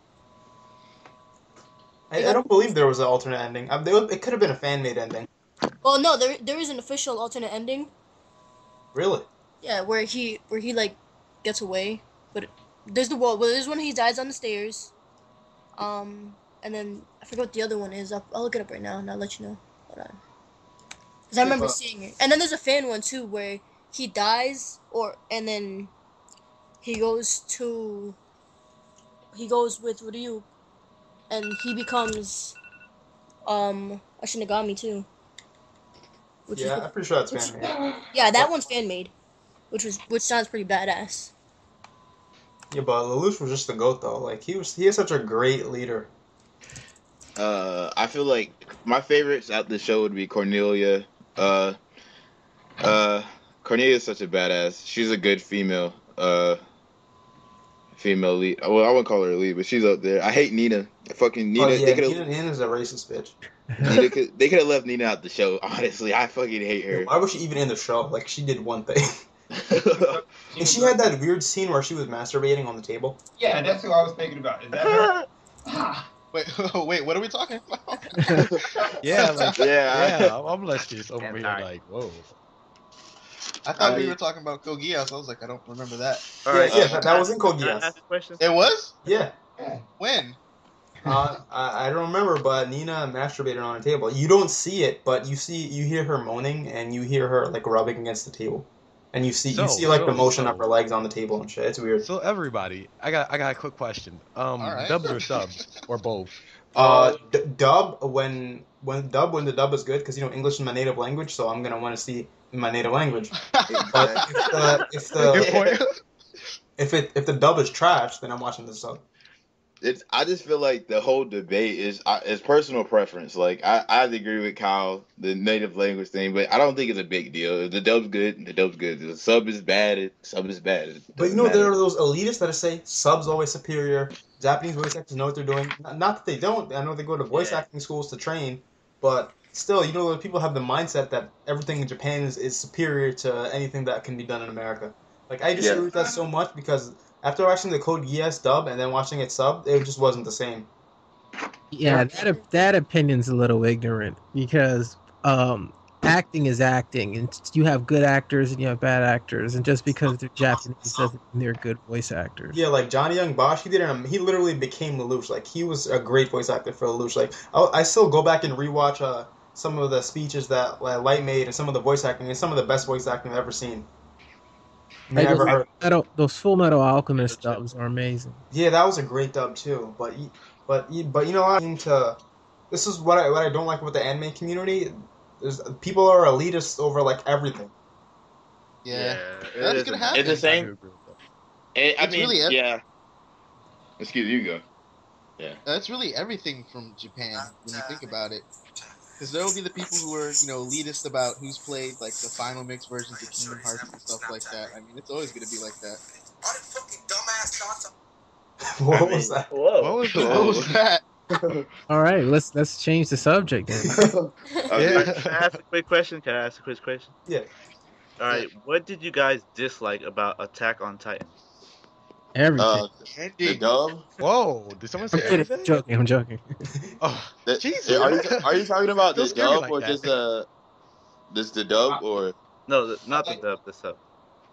I don't believe there was an alternate ending. It could have been a fan-made ending. Well, no, there is an official alternate ending. Really? Yeah, where he like gets away, but there's the wall. Well, there's when he dies on the stairs. And then I forgot what the other one is. I'll look it up right now and I'll let you know. Hold on. Because I remember seeing it. And then there's a fan one too where he dies and then he goes with Ryu and he becomes a Shinigami too. Yeah, I'm pretty sure that's fan-made. Yeah, that one's fan made. Which sounds pretty badass. Yeah, but Lelouch was just the GOAT though. Like he is such a great leader. I feel like my favorites out the show would be Cornelia. Cornelia is such a badass. She's a good female lead. Well, I wouldn't call her a lead, but she's up there. I hate Nina. Fucking Nina. Oh yeah, Nina's a racist bitch. They could have left Nina out the show. Honestly, I fucking hate her. Why was she even in the show? Like she did one thing. And she had that weird scene where she was masturbating on the table. Yeah, that's who I was thinking about. Is that her? wait, what are we talking about? I'm less just over here like, whoa. I thought we were talking about Code Geass. I was like, I don't remember that. All right, that was in Code Geass. Ask a question. It was? Yeah. When? I don't remember, but Nina masturbated on a table. You don't see it, but you hear her moaning, and you hear her like rubbing against the table, and you see the motion of her legs on the table and shit. It's weird. So everybody, I got a quick question. right. Dubs or subs or both? Dub when the dub is good because English is my native language, so I'm gonna want to see in my native language. But if the dub is trash, then I'm watching the sub. I just feel like the whole debate is personal preference. Like I agree with Kyle, the native language thing, but I don't think it's a big deal. If the dub's good, the dub's good. If the sub is bad, the sub is bad. But there are those elitists that say subs always superior. Japanese voice actors know what they're doing. Not that they don't. I know they go to voice acting schools to train, but still, people have the mindset that everything in Japan is superior to anything that can be done in America. Like I disagree with that so much because after watching the Code Geass dub and then watching it sub, it just wasn't the same. Yeah, that opinion's a little ignorant because acting is acting, and you have good actors and you have bad actors, and just because they're Japanese doesn't mean they're good voice actors. Yeah, like Johnny Young Bosch, he literally became Lelouch. Like he was a great voice actor for Lelouch. Like I still go back and rewatch some of the speeches that Light made and some of the voice acting, and some of the best voice acting I've ever seen. Those Full Metal Alchemist dubs are amazing. Yeah, that was a great dub too. But you know what? This is what I don't like with the anime community. People are elitist over like everything. Yeah, that's gonna happen. It's the same. Yeah. Excuse you, go. Yeah. That's really everything from Japan when you think about it. Because there will be the people who are, elitist about who's played, like, the final mix versions of Kingdom Hearts and stuff like that. I mean, it's always going to be like that. What was that? Whoa. What was that? All right, let's change the subject then. Can I ask a quick question? Yeah. All right, what did you guys dislike about Attack on Titan? Everything. The dub? Whoa, did someone say everything? I'm joking. Oh, Jesus. Are you talking about the Don't scare me dub like or that. just the dub or? No, not the dub, the sub.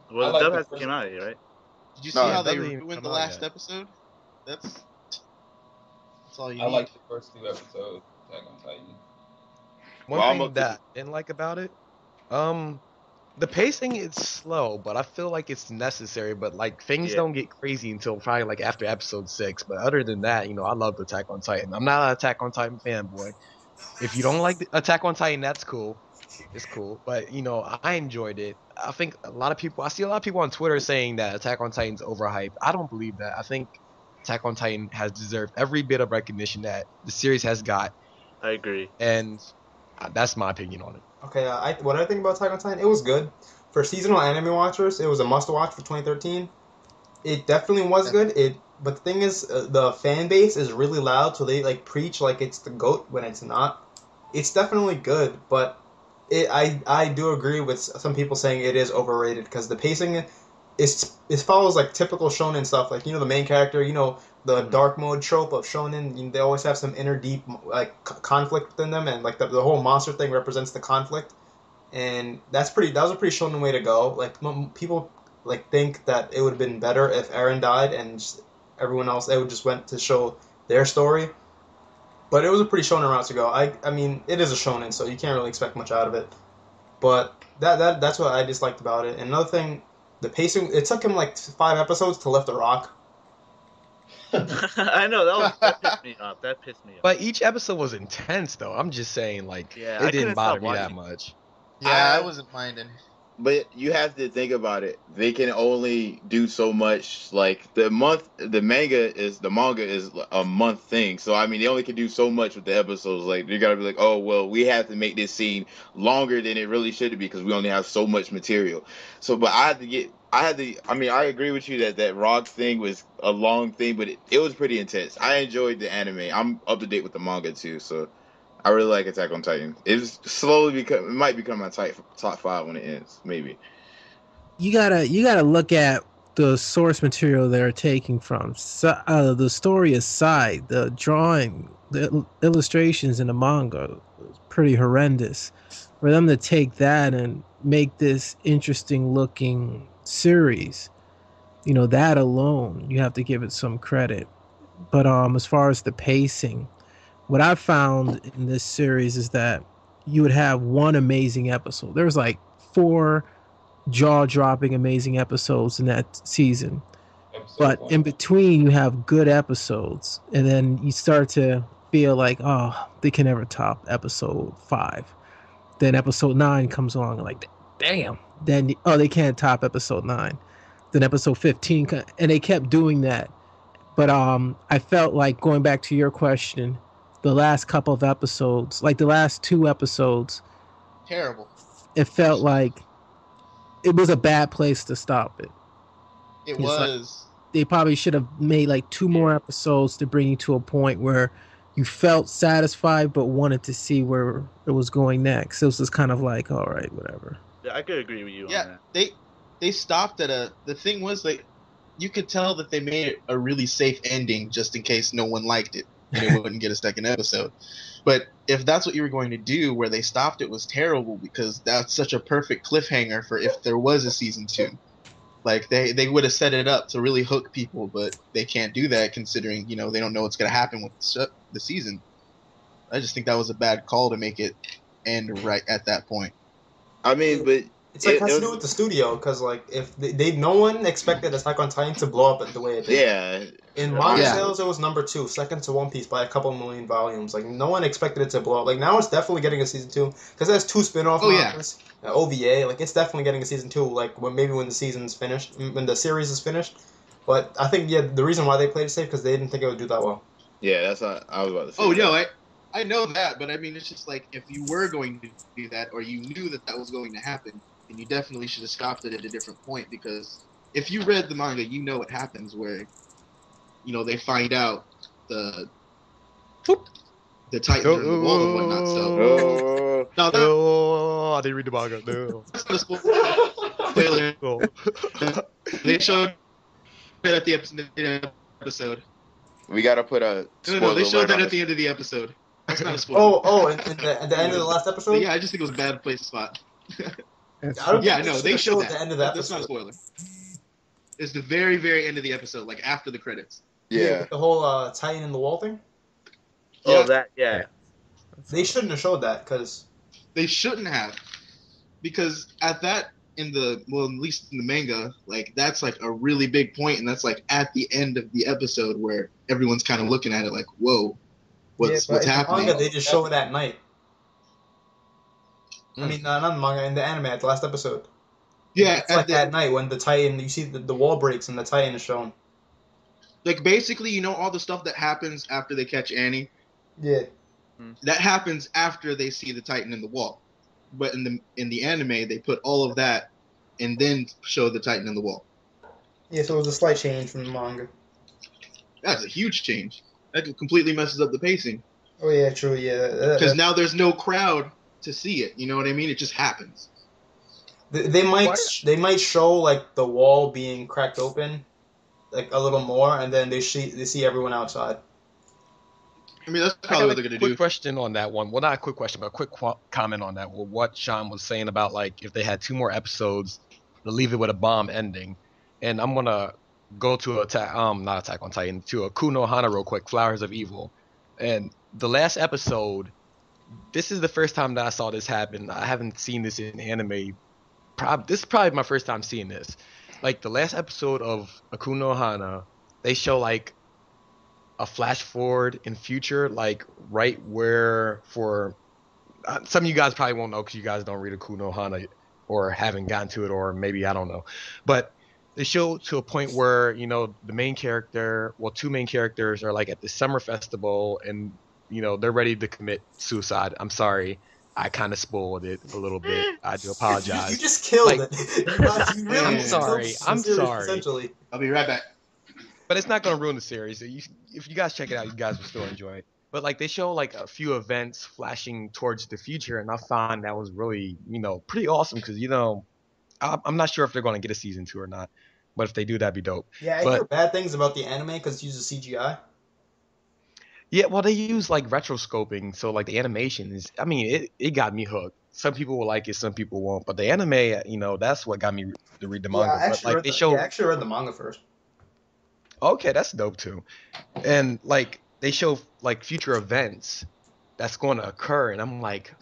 Well, the dub hasn't came out yet, right? Did you see how they ruined the last episode? That's all you need. I like the first 2 episodes of Attack on Titan. One thing that I didn't like about it, the pacing is slow, but I feel like it's necessary. But like things don't get crazy until probably like after episode 6. But other than that, I love Attack on Titan. I'm not an Attack on Titan fanboy. If you don't like Attack on Titan, that's cool. It's cool. But I enjoyed it. I think I see a lot of people on Twitter saying that Attack on Titan's overhyped. I don't believe that. I think Attack on Titan has deserved every bit of recognition that the series has got. I agree. And that's my opinion on it. Okay, what I think about Attack on Titan, it was good. For seasonal anime watchers, it was a must-watch for 2013. It definitely was good. But the thing is, the fan base is really loud, so they like preach like it's the GOAT when it's not. It's definitely good, but I do agree with some people saying it is overrated because the pacing it follows like typical shonen stuff. Like the main character, the dark mode trope of shonen. They always have some inner deep like conflict within them, and like the whole monster thing represents the conflict. And that was a pretty shonen way to go. Like people like think that it would have been better if Eren died and everyone else they would just went to show their story. But it was a pretty shonen route to go. I mean, it is a shonen, so you can't really expect much out of it. But that's what I disliked about it. And another thing, the pacing. It took him like 5 episodes to lift a rock. I know that pissed me off. That pissed me off. But each episode was intense, though. I'm just saying, like, Yeah, I it didn't couldn't bother stop me that watching. much. Yeah, I wasn't minding. But you have to think about it. They can only do so much. Like the manga is a month thing. So I mean, they only can do so much with the episodes. Like you gotta be like, oh well, we have to make this scene longer than it really should be because we only have so much material. So, but I mean, I agree with you that rock thing was a long thing, but it was pretty intense. I enjoyed the anime. I'm up to date with the manga too, so. I really like Attack on Titan. It might become my top 5 when it ends, maybe. You gotta look at the source material they're taking from. So, the story aside, the drawing, the illustrations in the manga was pretty horrendous. For them to take that and make this interesting looking series, that alone, you have to give it some credit. But as far as the pacing, what I found in this series is that you would have one amazing episode. There was like 4 jaw-dropping amazing episodes in that season. But in between, you have good episodes. And then you start to feel like, oh, they can never top episode 5. Then episode 9 comes along, like, damn. Then, they can't top episode 9. Then episode 15, and they kept doing that. But I felt like, going back to your question, the last couple of episodes, like the last 2 episodes, Terrible. it felt like it was a bad place to stop it. It It's was. They probably should have made like 2 more episodes to bring you to a point where you felt satisfied but wanted to see where it was going next. It was just kind of like, all right, whatever. Yeah, I could agree with you on Yeah, that. they stopped at the thing was like you could tell that they made it a really safe ending just in case no one liked it and it wouldn't get a second episode. But if that's what you were going to do, where they stopped it was terrible because that's such a perfect cliffhanger for if there was a season 2. Like they would have set it up to really hook people, but they can't do that considering they don't know what's going to happen with the season. I just think that was a bad call to make it end right at that point. I mean, but It's like it has to do with the studio because like if no one expected Attack on Titan to blow up the way it did. yeah, In manga Yeah. sales, it was number 2, second to One Piece by a couple million volumes. Like no one expected it to blow up. Like now it's definitely getting a season 2 because it has 2 spin-off mangas, OVA. Like it's definitely getting a season 2. Like when the season's finished, when the series is finished. But I think the reason why they played it safe because they didn't think it would do that well. yeah, that's what I was about to say. Oh no, I know that, but I mean it's just like if you were going to do that or you knew that was going to happen, then you definitely should have stopped it at a different point because if you read the manga, you know what happens where they find out the Titans are in the wall and whatnot. So Oh, no, No, I didn't read the manga. No. that's not a spoiler. No. They showed that at the episode. we gotta put a No, they spoiler showed alert that on at the this. end of the episode. That's not a spoiler. And at the end of the last episode. But yeah, I just think it was a bad place to spot. I don't Yeah, think no, should they have showed at that. the end of the That's not a episode. spoiler. It's the very, very end of the episode, like after the credits. Yeah, With the whole Titan in the wall thing. Oh, Yeah. that, yeah. They shouldn't have showed that because They shouldn't have, because at that at least in the manga, like that's like a really big point, and that's like at the end of the episode where everyone's kind of looking at it like, whoa, what's in happening? the manga they just show it at night. I mean, not in the manga, in the anime at the last episode. Yeah, It's like at night when the Titan, you see the wall breaks and the Titan is shown. like basically, all the stuff that happens after they catch Annie. Yeah. That happens after they see the Titan in the wall. But in the anime, they put all of that and then show the Titan in the wall. Yeah, so it was a slight change from the manga. That's a huge change. That completely messes up the pacing. Oh yeah, true. Yeah, Because now there's no crowd to see it. You know what I mean? It just happens. they might show like the wall being cracked open, like a little more, and then they see everyone outside. I mean, that's I probably got what they're a gonna quick do. question on that one. Well, not a quick question, but a quick comment on that. Well, what Sean was saying about like if they had 2 more episodes, to leave it with a bomb ending. And I'm gonna go to not Attack on Titan, to a Kuno Hana real quick, Flowers of Evil. And the last episode, this is the first time that I saw this happen. I haven't seen this in anime. This is probably my first time seeing this. Like the last episode of Akuno Hana, they show like a flash forward in future, like right where for some of you guys probably won't know because you guys don't read Akuno Hana or haven't gotten to it, or maybe I don't know. But they show to a point where, you know, the main character, well, 2 main characters are like at the summer festival and, you know, they're ready to commit suicide. I'm sorry. I kind of spoiled it a little bit. I do apologize. You just killed Like- it. You really I'm just sorry. killed the I'm series, sorry. Essentially. I'll be right back. But it's not going to ruin the series. If you guys check it out, you guys will still enjoy it. But like they show like a few events flashing towards the future, and I found that was really, you know, pretty awesome because, you know, I'm not sure if they're going to get a season 2 or not. But if they do, that'd be dope. Yeah, I But- hear bad things about the anime because it uses CGI. Yeah, well, they use like retroscoping, so like the animation is. I mean, it got me hooked. Some people will like it, some people won't. But the anime, you know, that's what got me to read the manga. Yeah, I But actually, like they show. I actually read the manga first. Okay, that's dope too. And like they show like future events that's going to occur, and I'm like,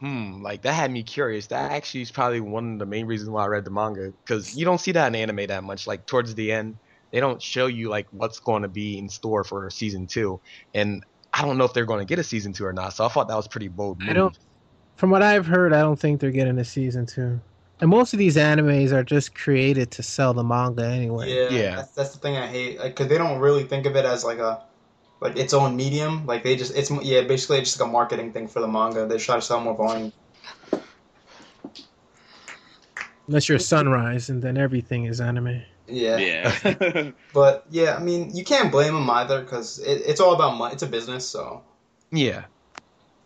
like that had me curious. That actually is probably one of the main reasons why I read the manga, because you don't see that in anime that much. Like towards the end, they don't show you like what's going to be in store for season 2, and I don't know if they're going to get a season 2 or not. So I thought that was pretty bold move. I don't. From what I've heard, I don't think they're getting a season 2. And most of these animes are just created to sell the manga anyway. Yeah. That's the thing I hate, because they don't really think of it as like its own medium. Like basically it's just like a marketing thing for the manga. They try to sell more volume. Unless you're Sunrise, and then everything is anime. Yeah. Yeah. But yeah, I mean, you can't blame them either because it's all about money. It's a business, so. Yeah.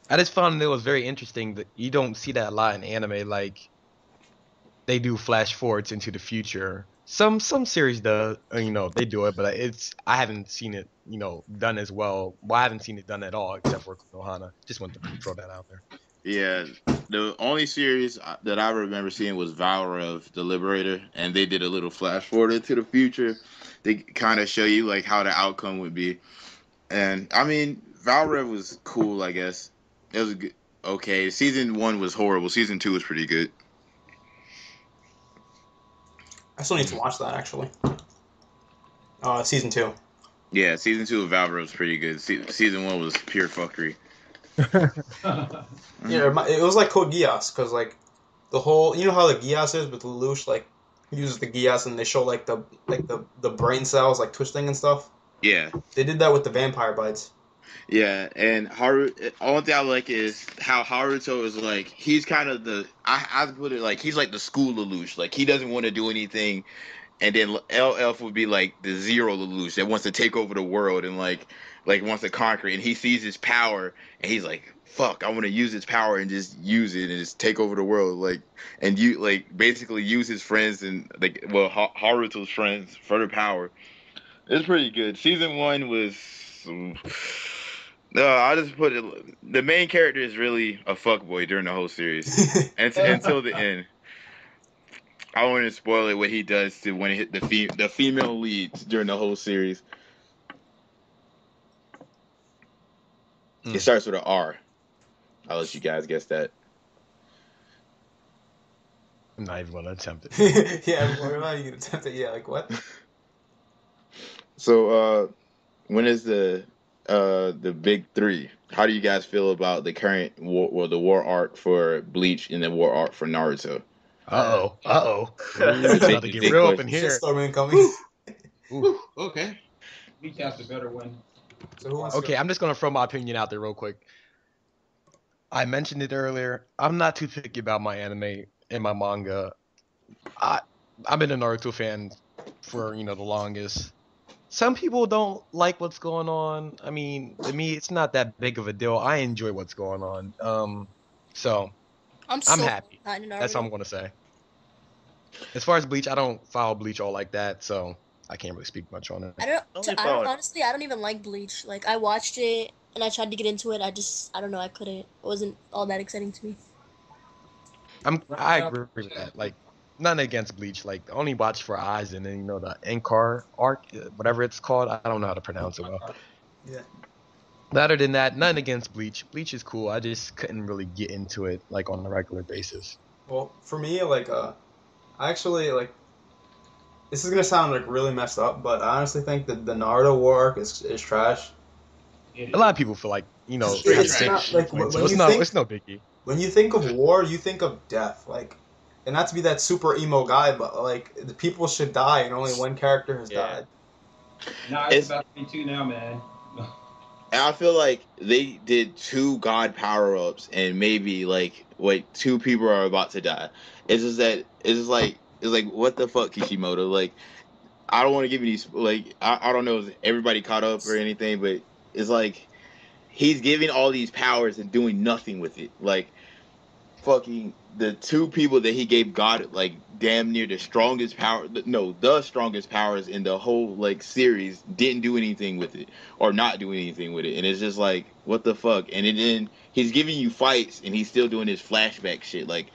I just found it was very interesting that you don't see that a lot in anime. Like they do flash forwards into the future. Some series do, you know, they do it, but I haven't seen it, you know, done as well. Well, I haven't seen it done at all except for Konohana. Just wanted to throw that out there. Yeah, the only series that I remember seeing was Valrev, the Liberator, and they did a little flash forward into the future. They kind of show you like how the outcome would be, and I mean Valrev was cool, I guess. It was good. Okay. Season 1 was horrible. Season 2 was pretty good. I still need to watch that actually. Season 2. Yeah, season 2 of Valrev was pretty good. Season 1 was pure fuckery. Yeah, it was like Code Geass, because like the whole, you know how the Geass is with Lelouch, like he uses the Geass and they show like the brain cells like twisting and stuff. Yeah. They did that with the vampire bites. Yeah, and only thing I like is how Haruto is like, he's kind of I put it like, he's like the school Lelouch. Like, he doesn't want to do anything, and then LF would be like the zero Lelouch that wants to take over the world and like wants to conquer it, and he sees his power, and he's like, fuck, I want to use his power and just use it and just take over the world, like, and you, like, basically use his friends and, like, well, Haruto's friends for their power. It's pretty good. Season 1 was... No, I just put it. The main character is really a fuckboy during the whole series, until the end. I don't want to spoil it what he does to when he hit the female leads during the whole series. It starts with an R. I'll let you guys guess that. I'm not even gonna attempt it. Yeah, we're not even attempt it. Yeah, like what? So, when is the big 3? How do you guys feel about the current war arc for Bleach and the war arc for Naruto? It's about to get real up in here. Shitstorm incoming. Ooh, okay. Bleach has the better one. So who wants Okay, to... I'm just gonna throw my opinion out there real quick. I mentioned it earlier. I'm not too picky about my anime and my manga. I've been a Naruto fan for the longest. Some people don't like what's going on. I mean, to me, it's not that big of a deal. I enjoy what's going on. So I'm I'm so happy. behind in That's all I'm Naruto. gonna say. As far as Bleach, I don't follow Bleach all like that, so I can't really speak much on it. Only following- Honestly, I don't even like Bleach. Like, I watched it and I tried to get into it. I don't know, I couldn't. It wasn't all that exciting to me. I agree with that. Like, nothing against Bleach. Like, only watch for eyes and then the Inkar arc, whatever it's called. I don't know how to pronounce it well. Yeah. Other than that, nothing against Bleach. Bleach is cool. I just couldn't really get into it like on a regular basis. Well, for me, like, I actually, like, this is gonna sound like really messed up, but I honestly think that the Naruto war arc is trash. A lot of people feel like It's not, like, when it's you no think- it's no biggie. When you think of war, you think of death, like, and not to be that super emo guy, but like the people should die, and only one character has died. Nah, It's- it's about 22 now, man. And I feel like they did 2 god power ups, and maybe like 2 people are about to die. It's just that it's like what the fuck, Kishimoto? Like, I don't want to give you these I don't know if everybody caught up or anything, but it's like he's giving all these powers and doing nothing with it. Like, fucking the 2 people that he gave God, like, damn near the strongest power, the strongest powers in the whole series, didn't do anything with it or not do anything with it. And it's just like, what the fuck? And then he's giving you fights and he's still doing his flashback shit. Like,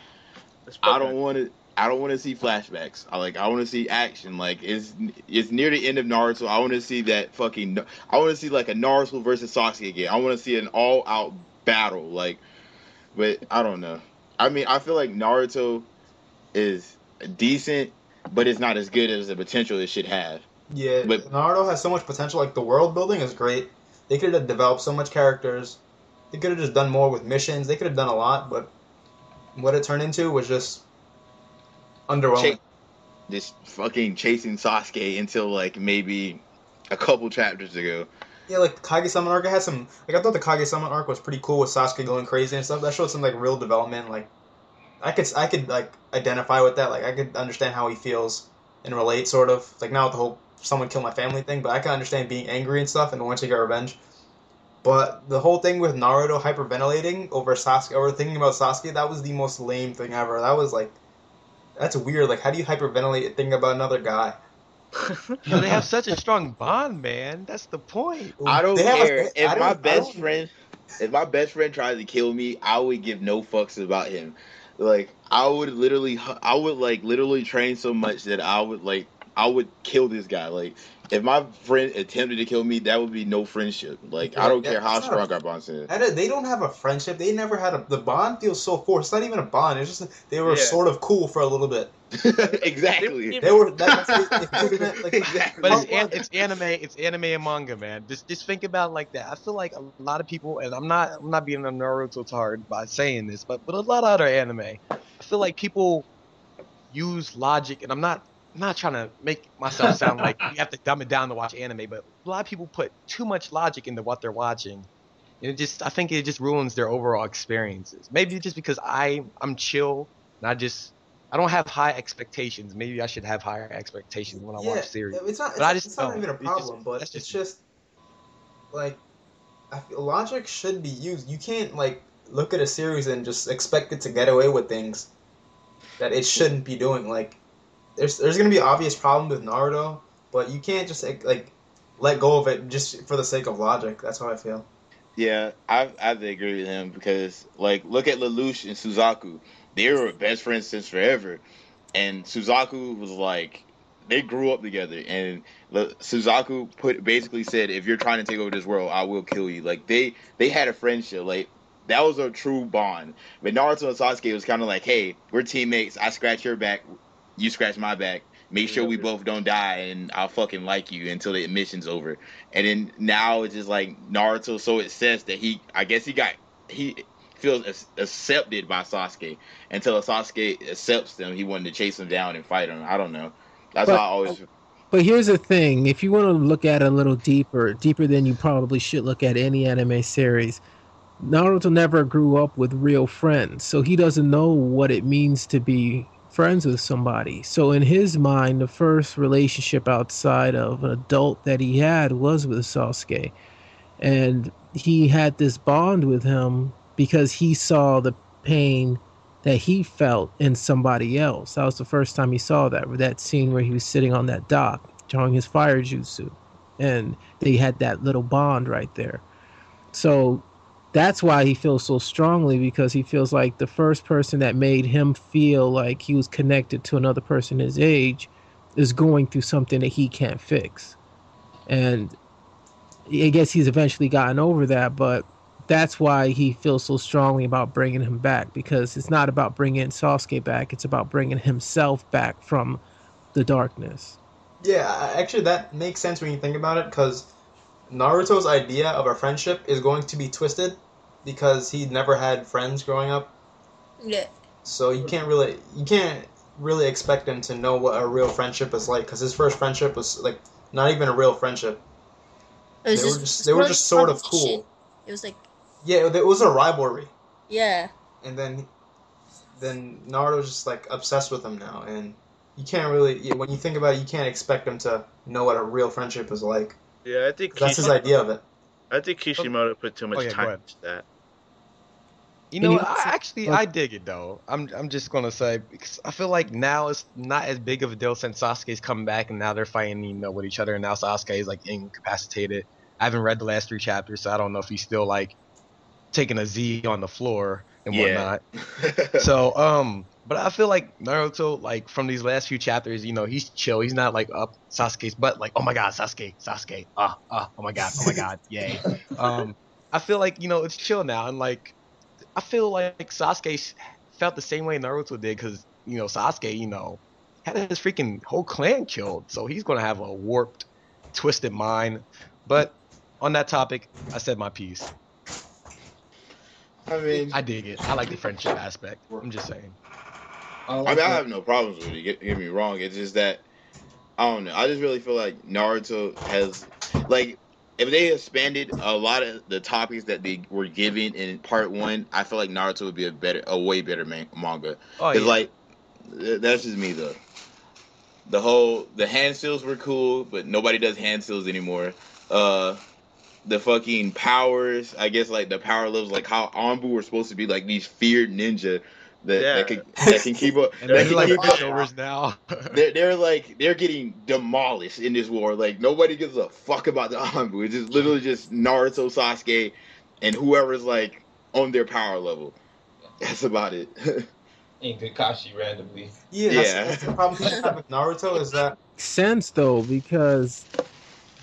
I don't want to see flashbacks. I want to see action. Like, it's near the end of Naruto. I want to see that I want to see like a Naruto versus Sasuke again. I want to see an all out battle. Like, but I don't know. I mean, I feel like Naruto is decent, but it's not as good as the potential it should have. Yeah, But- Naruto has so much potential. Like, the world building is great. They could have developed so much characters. They could have just done more with missions. They could have done a lot, but what it turned into was just underwhelming. Just fucking chasing Sasuke until maybe a couple chapters ago. Yeah, like the Kage-sama arc had some. Like, I thought the Kage-sama arc was pretty cool with Sasuke going crazy and stuff. That showed some real development. Like, I could identify with that. Like, I could understand how he feels and relate, sort of. Like, now with the whole someone killed my family thing, but I can understand being angry and stuff and wanting to get revenge. But the whole thing with Naruto hyperventilating over Sasuke, or thinking about Sasuke, that was the most lame thing ever. That was that's weird. Like, how do you hyperventilate thinking about another guy? They have such a strong bond, man. That's the point. I don't They have care I if don't- my I best don't- friend, if my best friend tries to kill me, I would give no fucks about him. Like, I would literally train so much that I would kill this guy. Like, if my friend attempted to kill me, that would be no friendship. Like, I don't care how That's not a- strong our bond is. They don't have a friendship. They never had the bond feels so forced. It's not even a bond. It's just they were Yeah. sort of cool for a little bit. Exactly. They were that's like, Exactly. But it's anime and manga, man. Just think about it like that. I feel like a lot of people, and I'm not being a Naruto tard by saying this, but a lot of other anime, I feel like people use logic, and I'm not trying to make myself sound like you have to dumb it down to watch anime, but a lot of people put too much logic into what they're watching. And I think it just ruins their overall experiences. Maybe just because I'm chill, and I don't have high expectations. Maybe I should have higher expectations when I watch series. It's not. But I just It's not don't. even a It's just- problem, but that's it's just- just like I feel logic should be used. You can't look at a series and just expect it to get away with things that it shouldn't be doing. Like, there's gonna be an obvious problem with Naruto, but you can't just let go of it just for the sake of logic. That's how I feel. Yeah, I have to agree with him because, look at Lelouch and Suzaku. They were best friends since forever. And Suzaku was they grew up together. And Suzaku basically said, if you're trying to take over this world, I will kill you. Like, they had a friendship. That was a true bond. But Naruto and Sasuke was kind of like, hey, we're teammates. I scratch your back. You scratch my back. Make sure we both don't die, and I'll fucking like you until the mission's over. And then now it's just Naruto. So it says that he feels accepted by Sasuke. Until Sasuke accepts them, he wanted to chase him down and fight him. I don't know. That's But- how I always. But here's the thing: if you want to look at it a little deeper than you probably should look at any anime series, Naruto never grew up with real friends, so he doesn't know what it means to be friends with somebody. So in his mind, the first relationship outside of an adult that he had was with Sasuke. And he had this bond with him because he saw the pain that he felt in somebody else. That was the first time he saw that scene where he was sitting on that dock drawing his fire jutsu. And they had that little bond right there. So that's why he feels so strongly, because he feels like the first person that made him feel like he was connected to another person his age is going through something that he can't fix. And I guess he's eventually gotten over that, but that's why he feels so strongly about bringing him back, because it's not about bringing Sasuke back, it's about bringing himself back from the darkness. Yeah, actually, that makes sense when you think about it, because Naruto's idea of a friendship is going to be twisted because he never had friends growing up. Yeah. So you can't really expect him to know what a real friendship is like, because his first friendship was like not even a real friendship. They were just sort of cool. It was like, yeah, it was a rivalry. Yeah. And then Naruto's just like obsessed with him now, and you can't really, when you think about it, you can't expect him to know what a real friendship is like. Yeah, I think That's his idea of it. I think Kishimoto put too much go time ahead. into that. You know, I dig it though. I'm just gonna say, because I feel like now it's not as big of a deal since Sasuke's coming back and now they're fighting, with each other, and now Sasuke is like incapacitated. I haven't read the last 3 chapters, so I don't know if he's still like taking a Z on the floor and whatnot. So, but I feel like Naruto, like from these last few chapters, he's chill. He's not like up Sasuke's butt, like, oh my god, Sasuke, oh my god, yay. I feel like it's chill now, and like I feel like Sasuke felt the same way Naruto did, because Sasuke, had his freaking whole clan killed, so he's gonna have a warped, twisted mind. But on that topic, I said my piece. I mean, I dig it. I like the friendship aspect. I'm just saying. I have no problems with it. Get me wrong. It's just that I don't know. I just really feel like Naruto has, like, if they expanded a lot of the topics that they were given in part 1, I feel like Naruto would be a way better manga. Oh, Cause yeah. like, that's just me though. The hand seals were cool, but nobody does hand seals anymore. The fucking powers, I guess, like the power levels, like how Anbu were supposed to be like these feared ninja that can keep up. And they're like keep up. pushovers now. They're getting demolished in this war. Like nobody gives a fuck about the Anbu. It's just literally just Naruto, Sasuke, and whoever's like on their power level. That's about it. And Kakashi randomly. That's the problem I have with Naruto is that Sense though, because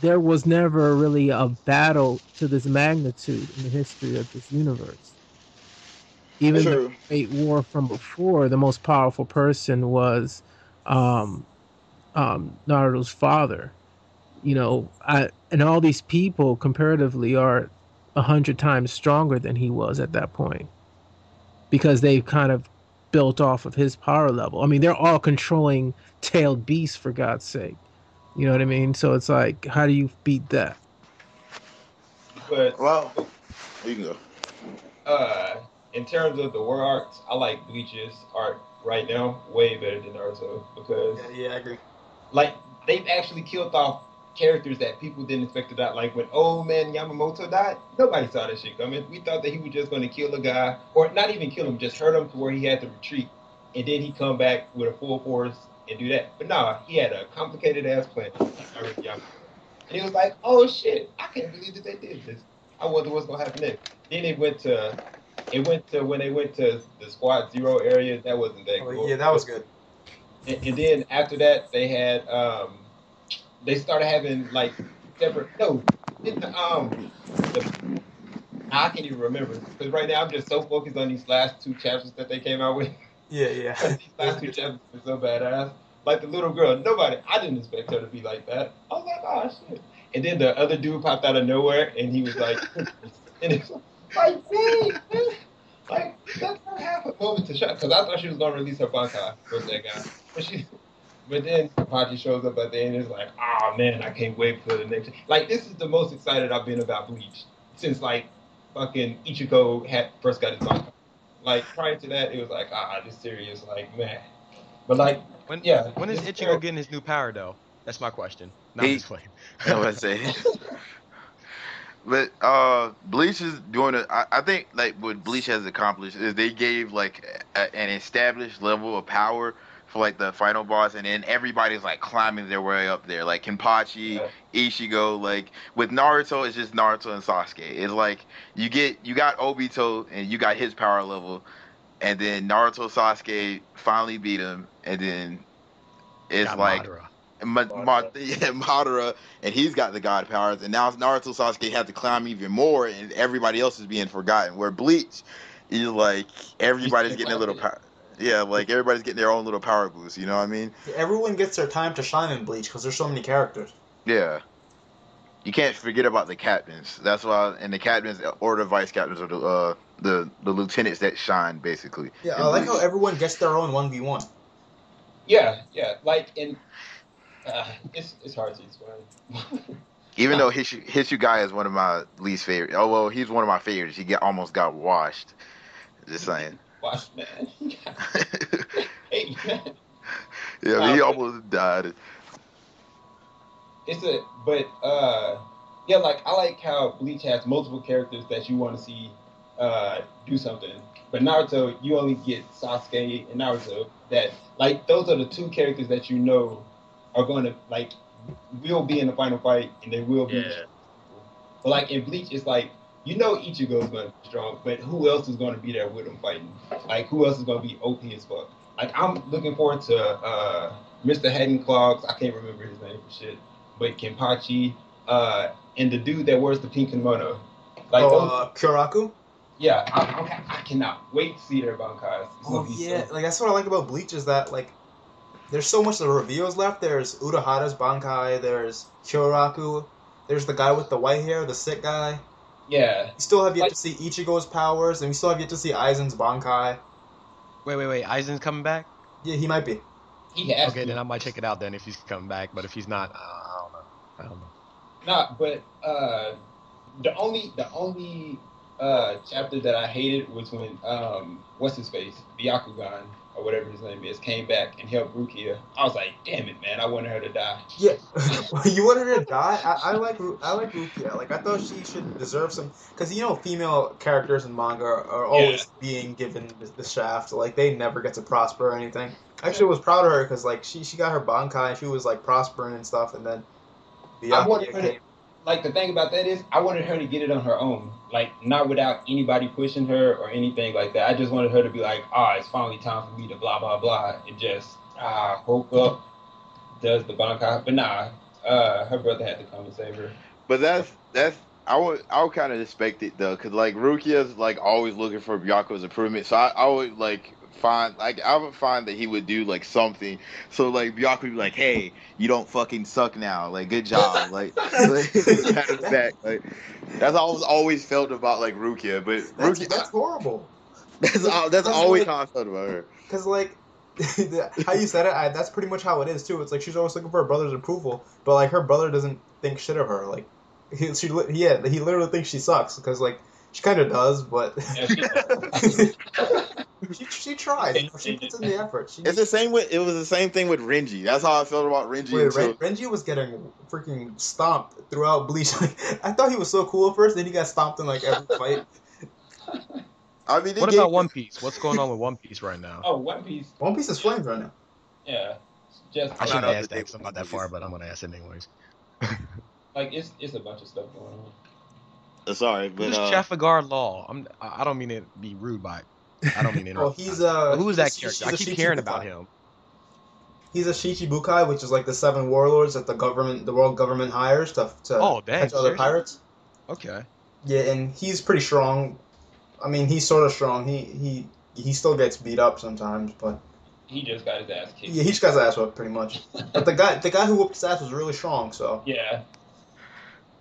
there was never really a battle to this magnitude in the history of this universe. Even the Great War from before, the most powerful person was Naruto's father. And all these people comparatively are 100 times stronger than he was at that point, because they've kind of built off of his power level. I mean, they're all controlling tailed beasts, for God's sake. You know what I mean? So it's like, how do you beat that? But well, you can go. In terms of the war arcs, I like Bleach's arc right now way better than Naruto, because I agree. Like, they've actually killed off characters that people didn't expect to die. Like when old man Yamamoto died, nobody saw that shit coming. We thought that he was just going to kill a guy, or not even kill him, just hurt him to where he had to retreat, and then he come back with a full force and do that. But nah, he had a complicated ass plan. And he was like, oh shit, I can't believe that they did this. I wonder what's gonna happen next. Then it went to when they went to the Squad Zero area. That wasn't that cool. Yeah, that was good. And then after that, they had they started having like separate. No, I can't even remember, because right now I'm just so focused on these last 2 chapters that they came out with. Yeah. These last 2 chapters are so badass. Like the little girl, I didn't expect her to be like that. I was like, oh shit. And then the other dude popped out of nowhere, and he was like, and it's like, man, like that's not half a moment to shock, because I thought she was gonna release her Bankai with that guy, but then Apache shows up at the end and is like, oh man, I can't wait for the next. Like, this is the most excited I've been about Bleach since like fucking Ichigo first got his Bankai. Like prior to that, it was like, this series, like, man. But like, When yeah, when is this Ichigo character- getting his new power though? That's my question. Not He- just playing. I was saying. But Bleach is doing it. I think like what Bleach has accomplished is they gave like an established level of power for like the final boss, and then everybody's like climbing their way up there. Like Kenpachi, Ichigo. Like with Naruto, it's just Naruto and Sasuke. It's like you got Obito and you got his power level, and then Naruto Sasuke finally beat him, and then it's Got like. Madara. Madara, and he's got the god powers, and now Naruto Sasuke have to climb even more, and everybody else is being forgotten. Where Bleach is like everybody's getting a little power. Yeah, like everybody's getting their own little power boost. You know what I mean? Everyone gets their time to shine in Bleach because there's so many characters. Yeah. You can't forget about the captains. That's why, and the captains or the vice captains are the lieutenants that shine basically. Yeah, in I like Bleach. how everyone gets their own 1v1. yeah, like in. It's hard to explain. Even though Hitsugaya is one of my least favorite. Oh well, he's one of my favorites. He almost got washed. Just saying. Watch, man. Hey, man. Yeah, he almost died. Yeah, like I like how Bleach has multiple characters that you want to see do something. But Naruto, you only get Sasuke and Naruto. That like those are the two characters that you know are going to like will be in the final fight, and they will be. Yeah. But like in Bleach, it's like you know Ichigo is going to be strong, but who else is going to be there with him fighting? Like who else is going to be OP as fuck? Like I'm looking forward to Mr. Haden Clogs. I can't remember his name for shit, but Kenpachi and the dude that wears the pink kimono. Like Kyoraku? yeah, I cannot wait to see their Bankais. It's gonna be so- Like that's what I like about Bleach is that like there's so much of the reveals left. There's Urahara's Bankai, there's Kyoraku, there's the guy with the white hair, the sick guy. yeah. You still have yet to see Ichigo's powers, and we still have yet to see Aizen's Bankai. Wait. Aizen's coming back? Yeah, he might be. He has Okay, to. then I might check it out then if he's coming back. But if he's not, I don't know. Nah, but the only chapter that I hated was when what's his face, Byakugan or whatever his name is, came back and helped Rukia. I was like, damn it, man, I wanted her to die. Yeah, you wanted her to die. I like Rukia. Like I thought she should deserve some, because you know female characters in manga are always being given the shaft. Like they never get to prosper or anything. I actually was proud of her because like she got her Bankai and she was like prospering and stuff, and then I wanted Byakuya her to, came. like the thing about that is I wanted her to get it on her own, like not without anybody pushing her or anything like that. I just wanted her to be like, it's finally time for me to blah blah blah, and just woke up, does the Bankai, but nah, her brother had to come and save her. But that's I would kind of expect it though, cause like Rukia's like always looking for Byaku's improvement. So I would like I would find that he would do like something. So like Byaku would be like, hey, you don't fucking suck now. Like good job. Like pat his back. Like that's always felt about like Rukia. But Rukia, That's horrible. that's always how I felt about her. Because like how you said it, that's pretty much how it is too. It's like she's always looking for her brother's approval, but like her brother doesn't think shit of her. Like he literally thinks she sucks because like she kind of does, but she tries. You know, she puts in the effort. It was the same thing with Renji. That's how I felt about Renji. Renji was getting freaking stomped throughout Bleach. I thought he was so cool at first, then he got stomped in like every fight. I mean, what about One Piece? What's going on with One Piece right now? Oh, One Piece. One Piece is flames right now. Yeah, just I shouldn't ask that because I'm not that far, but I'm gonna ask it anyways. like it's a bunch of stuff going on. Sorry, but Who's Trafalgar Law? I don't mean to be rude by. I don't mean to Well, interrupt. Who is that character? I he's a keep hearing Shichibukai. about him. He's a Shichibukai, which is like the 7 warlords that the world government hires to Oh, dang, catch other seriously? pirates. Okay. Yeah, and he's pretty strong. I mean, he's sort of strong. He still gets beat up sometimes, but He just got his ass kicked. yeah, he just got his ass whipped pretty much. But the guy who whooped his ass was really strong. So Yeah.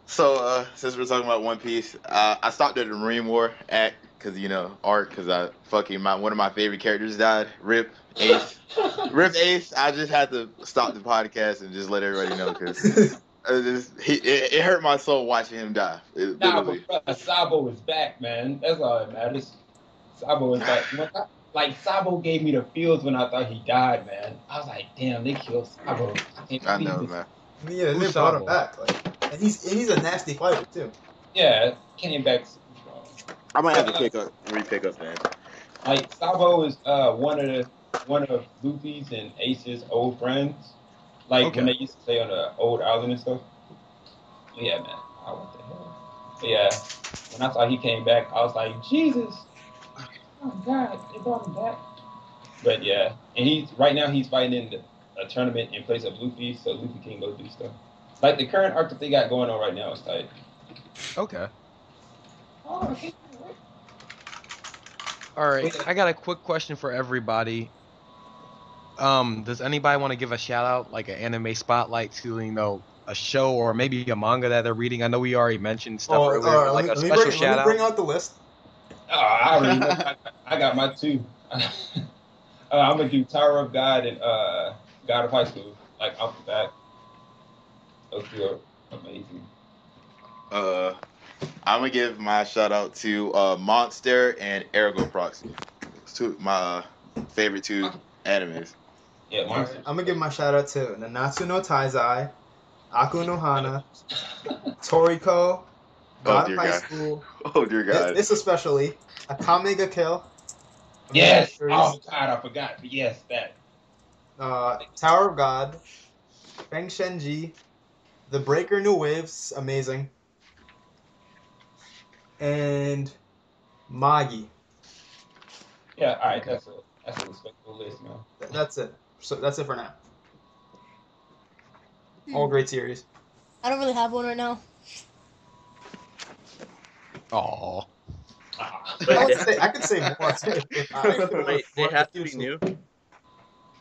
So, since we're talking about One Piece, I stopped at the Marine War act because arc because one of my favorite characters died. Rip Ace. I just had to stop the podcast and just let everybody know because it hurt my soul watching him die. Nah, but Sabo is back, man. That's all that matters. Sabo is back. like Sabo gave me the feels when I thought he died, man. I was like, damn, they killed Sabo. I know, man. I mean, yeah, they Who's brought him Sabo? back, like, and he's a nasty fighter too. Yeah, came back super strong. I might have to re-pick up that. Like Sabo is one of Luffy's and Ace's old friends. Like Okay. when they used to stay on the old island and stuff. Yeah, man. Oh, what the hell? But yeah, when I saw he came back, I was like, Jesus. Oh God, they brought him back. But yeah, and he's fighting in a tournament in place of Luffy, so Luffy can go do stuff. Like the current arc that they got going on right now is tight. Okay. Oh, okay. All right. I got a quick question for everybody. Does anybody want to give a shout out, like an anime spotlight to, a show or maybe a manga that they're reading? I know we already mentioned stuff earlier, but like a special shout Let me out. bring out the list. Oh, I already know. I got my two. I'm gonna do Tower of God and God of High School, like off the bat. Those two are amazing. I'm gonna give my shout out to Monster and Ergo Proxy. It's two my favorite two animes. Yeah, Monster. I'm gonna give my shout out to Nanatsu no Taizai, Aku no Hana, Toriko, God dear of High God. School. Oh dear God. This especially Akame ga Kill. Yes. Series, Oh God, I forgot. But yes, that. Tower of God, Feng Shenji, The Breaker New Waves, amazing, and Magi. Yeah. All right. That's a respectable list, man. That's it. So that's it for now. All great series. I don't really have one right now. Aw. I could say more. Wait, they have to be new.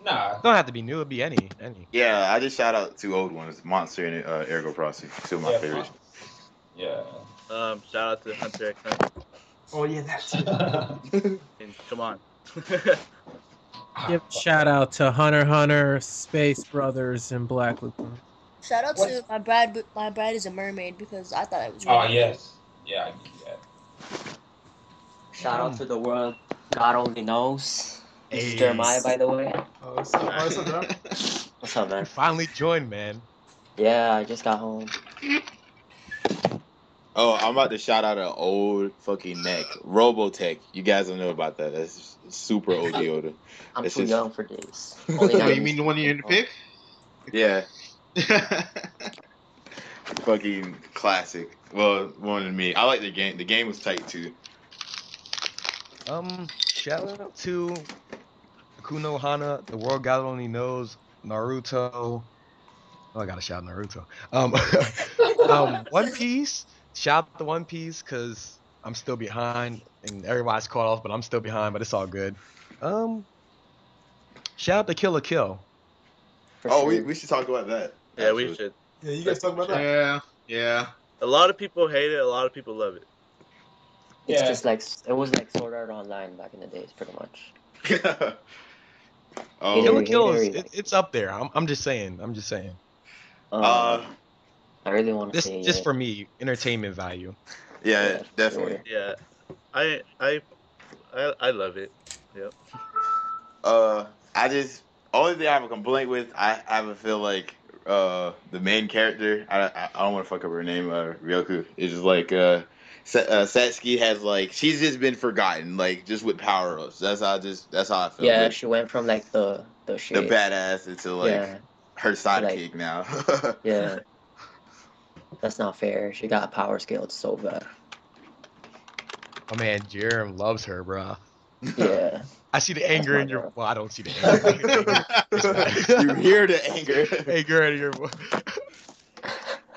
Nah. Don't have to be new. It'd be any. Yeah, I just shout out two old ones, Monster and Ergo Proxy. Two of my favorites. Yeah. Shout out to Hunter x Hunter. Oh yeah, that's it. And come on. Give a shout out to Hunter x Hunter, Space Brothers, and Black Lagoon. Shout out What? to my bride. My bride is a mermaid because I thought it was. Oh real. yes. Yeah, I get that. Shout out to the world. God only knows. This is Hey. Jeremiah, by the way. Oh, what's up, bro? What's up, man? Finally joined, man. Yeah, I just got home. Oh, I'm about to shout out an old fucking neck, Robotech. You guys don't know about that. That's super old Yoda. I'm This too is- young for this. Only Oh, 90s. you mean the one you're in the pick? Yeah, fucking classic. Well, more than me. I like the game. The game was tight too. Shout out to Kuno Hana, The World God Only Knows, Naruto. Oh, I gotta shout Naruto. One Piece. Shout out to One Piece because I'm still behind and everybody's caught off, but I'm still behind, but it's all good. Shout out to Kill la Kill. For Oh, sure. we should talk about that. Yeah, we actually. should. Yeah, you guys talk about that. Yeah. A lot of people hate it. A lot of people love it. It's Yeah. just like it was like Sword Art Online back in the days, pretty much. Oh, Kill la Hater, Kill hater, is it's up there. I'm just saying. I really want to This say just it. for me, entertainment value. yeah, for definitely. sure. Yeah, I love it. Yep. I just only thing I have a complaint with. I have a feel like the main character. I don't want to fuck up her name. Ryoku is just like Satsuki has like she's just been forgotten. Like just with power ups. That's how I feel. Yeah, Like, she went from like the the shit. badass into like Yeah, her sidekick like- now. yeah. That's not fair. She got power scaled so bad. Oh man, Jerem loves her, bro. Yeah. I see the anger my in your. girl. Well, I don't see the anger. You hear the anger. Anger in your.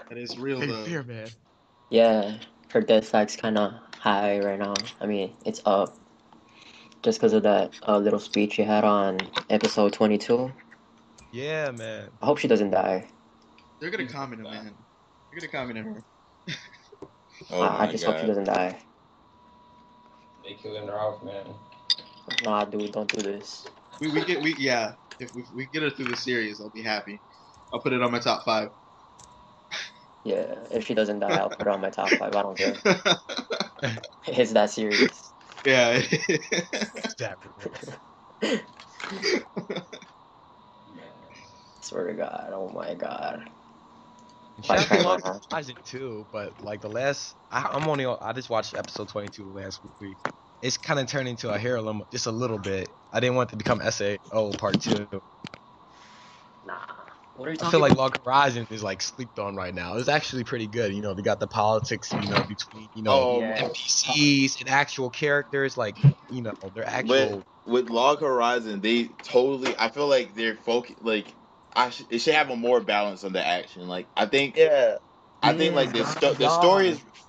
That is real Hey, though. fear, man. Yeah, her death stack's kind of high right now. I mean, it's up. Just because of that little speech she had on episode 22. Yeah, man. I hope she doesn't die. They're gonna comment on man. They're gonna comment on her. Oh I my just hope she god. doesn't die. They killing her off, man. Nah, dude, don't do this. If we get her through the series, I'll be happy. I'll put it on my top 5. Yeah, if she doesn't die, I'll put her on my top 5. I don't care. It's that serious. Yeah. Swear to God. Oh my God. Shout out to Right Log now. Horizon too, but like I just watched episode 22 last week. It's kind of turned into a heirloom just a little bit. I didn't want it to become SAO Part 2. Nah. What are you I talking feel like about? Log Horizon is like sleeped on right now. It's actually pretty good. You know, they got the politics, between, Yeah. NPCs and actual characters, like, their But actual. with Log Horizon, they totally. I feel like they're like. It should have a more balance on the action. Like Yeah. I think like the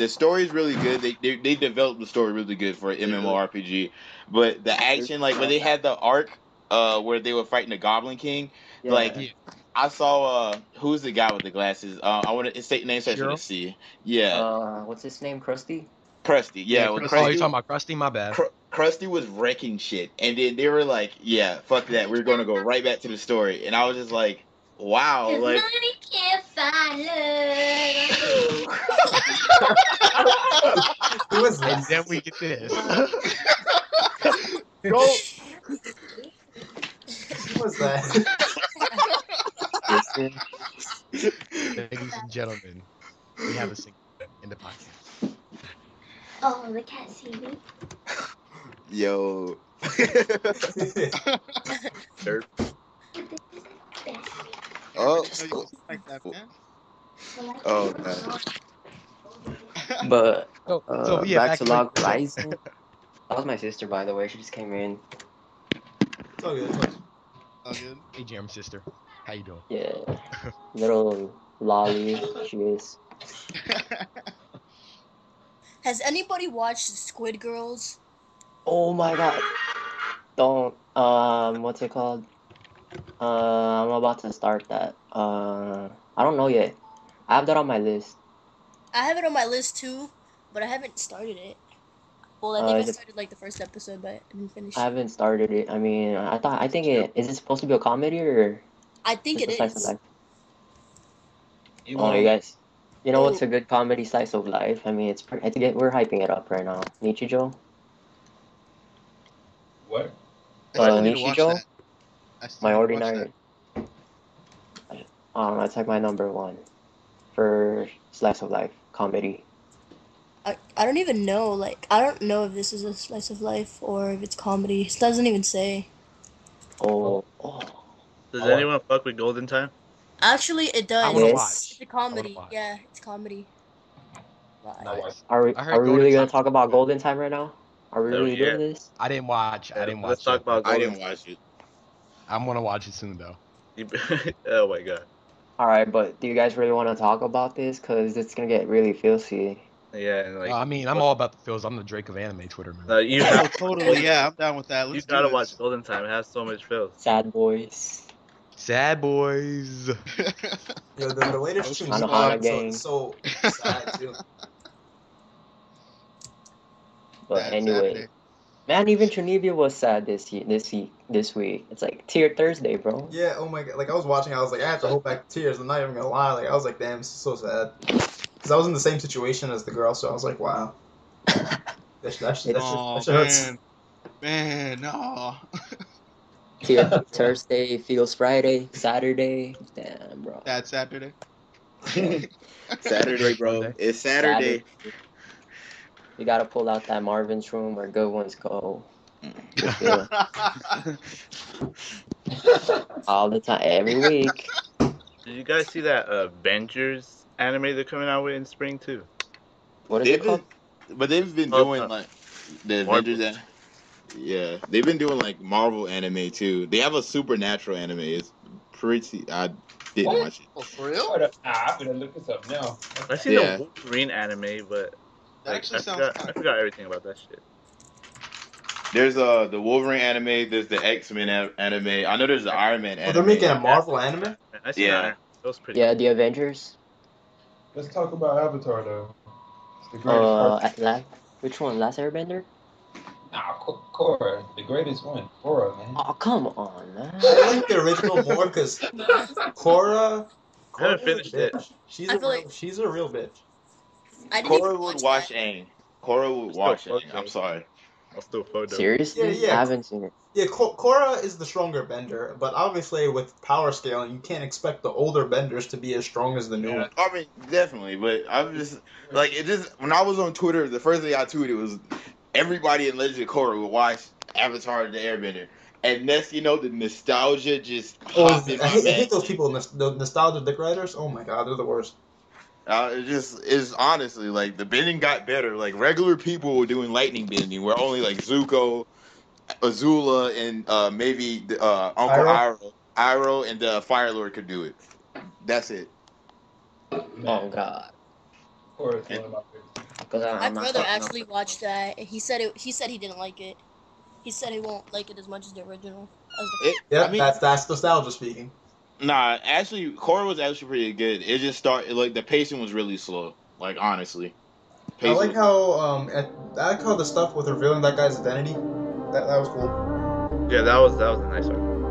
story is really good. They developed the story really good for an MMORPG, but the action, like when they had the arc where they were fighting the Goblin King, like Yeah. I saw who's the guy with the glasses? I want to his name starts with a Shiro? C. Yeah, What's his name? Krusty? Krusty. Yeah, Yeah, when Krusty. Oh, you're Krusty talking about Krusty? My bad. Krusty was wrecking shit, and then they were like, "Yeah, fuck that. We're gonna go right back to the story." And I was just like, "Wow!" Like, money can't find love. Who was And that? then we get this. go. Who was that? Listen. Ladies and gentlemen, we have a singer in the podcast. Oh, the cat see me. Yo. Derp. Oh. Like that, man. Oh man. But So, yeah, back to to Log Horizon. That was my sister, by the way. She just came in. It's all good. It's all good. Oh, good. Hey, Jerem sister, how you doing? Yeah. Little lolly she is. Has anybody watched Squid Girls? Oh my God. Don't. What's it called? I'm about to start that. I don't know yet. I have that on my list. I have it on my list too, but I haven't started it. Well, I think I started like the first episode, but I didn't finish I it. haven't started it. I mean, I think is it supposed to be a comedy or? I think it just a slice of is. life? Oh, you guys. You know what's a good comedy slice of life? I mean, we're hyping it up right now. Nichijou? What? I still need to watch Nichijou? that. I still My need to watch Ordinary. I don't know, it's like my number one for slice of life comedy. I don't even know. Like, I don't know if this is a slice of life or if it's comedy. It doesn't even say. Oh. Does anyone fuck with Golden Time? Actually, it does. I want to Yes. watch. It's a comedy. Yeah, it's comedy. Nice. Are we I heard really Golden gonna Time- talk about Golden Time right now? Are we really doing this? I didn't watch. I didn't watch. Let's talk about I Golden didn't watch it. I'm gonna watch it soon though. Oh my god. Alright, but do you guys really want to talk about this? Because it's gonna get really filthy. Yeah, and like I mean, I'm all about the feels. I'm the Drake of anime Twitter, man. you Oh, have totally. Yeah, I'm down with that. you Let's do gotta this. watch Golden Time. It has so much feels. Sad boys. Sad boys. Yo, the latest Chun Hana Squad gang. so sad too. But Sad anyway, Saturday. man, even Trinivia was sad this week. It's like Tear Thursday, bro. Yeah, oh my god. Like I was watching, I was like, I have to hold back tears. I'm not even gonna lie. Like I was like, damn, this is so sad. Because I was in the same situation as the girl, so I was like, wow. That shit hurts. Man, no. Tear Thursday feels Friday, Saturday. Damn, bro. Sad Saturday. Saturday, bro. It's Saturday. You gotta pull out that Marvin's room where good ones go. All the time, every week. Did you guys see that Avengers anime they're coming out with in spring too? What is it called? But they've been doing like the Avengers. Yeah, they've been doing like Marvel anime too. They have a Supernatural anime. It's pretty. I didn't watch it. Oh, for real? I'm gonna look this up now. I seen Yeah. the Wolverine anime, but That like, actually I sounds forgot, fun. I forgot everything about that shit. There's the Wolverine anime. There's the X-Men anime. I know there's the Iron Man anime. Oh, they're making a Marvel anime? I seen Yeah. that. That was pretty. Yeah, the Avengers. Let's talk about Avatar though. It's the greatest part. Which one? Last Airbender? Nah, Korra, the greatest one. Korra, man. Oh, come on, man. I like the original more because Korra. I haven't finished it. She's I a feel real, like- she's a real bitch. I didn't even Korra would watch Aang. Korra would watch Aang. I'm sorry. I'll still photo. Seriously? Yeah, yeah. I haven't seen it. Yeah, Korra is the stronger bender, but obviously with power scaling, you can't expect the older benders to be as strong as the new Yeah, ones. I mean, definitely, but I'm just like it. Just when I was on Twitter, the first thing I tweeted was everybody in Legend of Korra would watch Avatar: The Airbender, and next you know the nostalgia just hopped in I my hate back. those people, the nostalgia dick riders. Oh my god, they're the worst. It just is honestly like the bending got better. Like regular people were doing lightning bending, where only like Zuko, Azula, and maybe Uncle Iroh, and the Fire Lord could do it. That's it. Oh god. Of course, one of my favorites. Because My I'm not brother fucking up actually with watched that. He said he didn't like it. He said he won't like it as much as the original. Yeah, I mean, that's nostalgia speaking. Nah, actually, Korra was actually pretty good. It just started like the pacing was really slow. Like honestly, I like how the stuff with revealing that guy's identity. That was cool. Yeah, that was a nice one.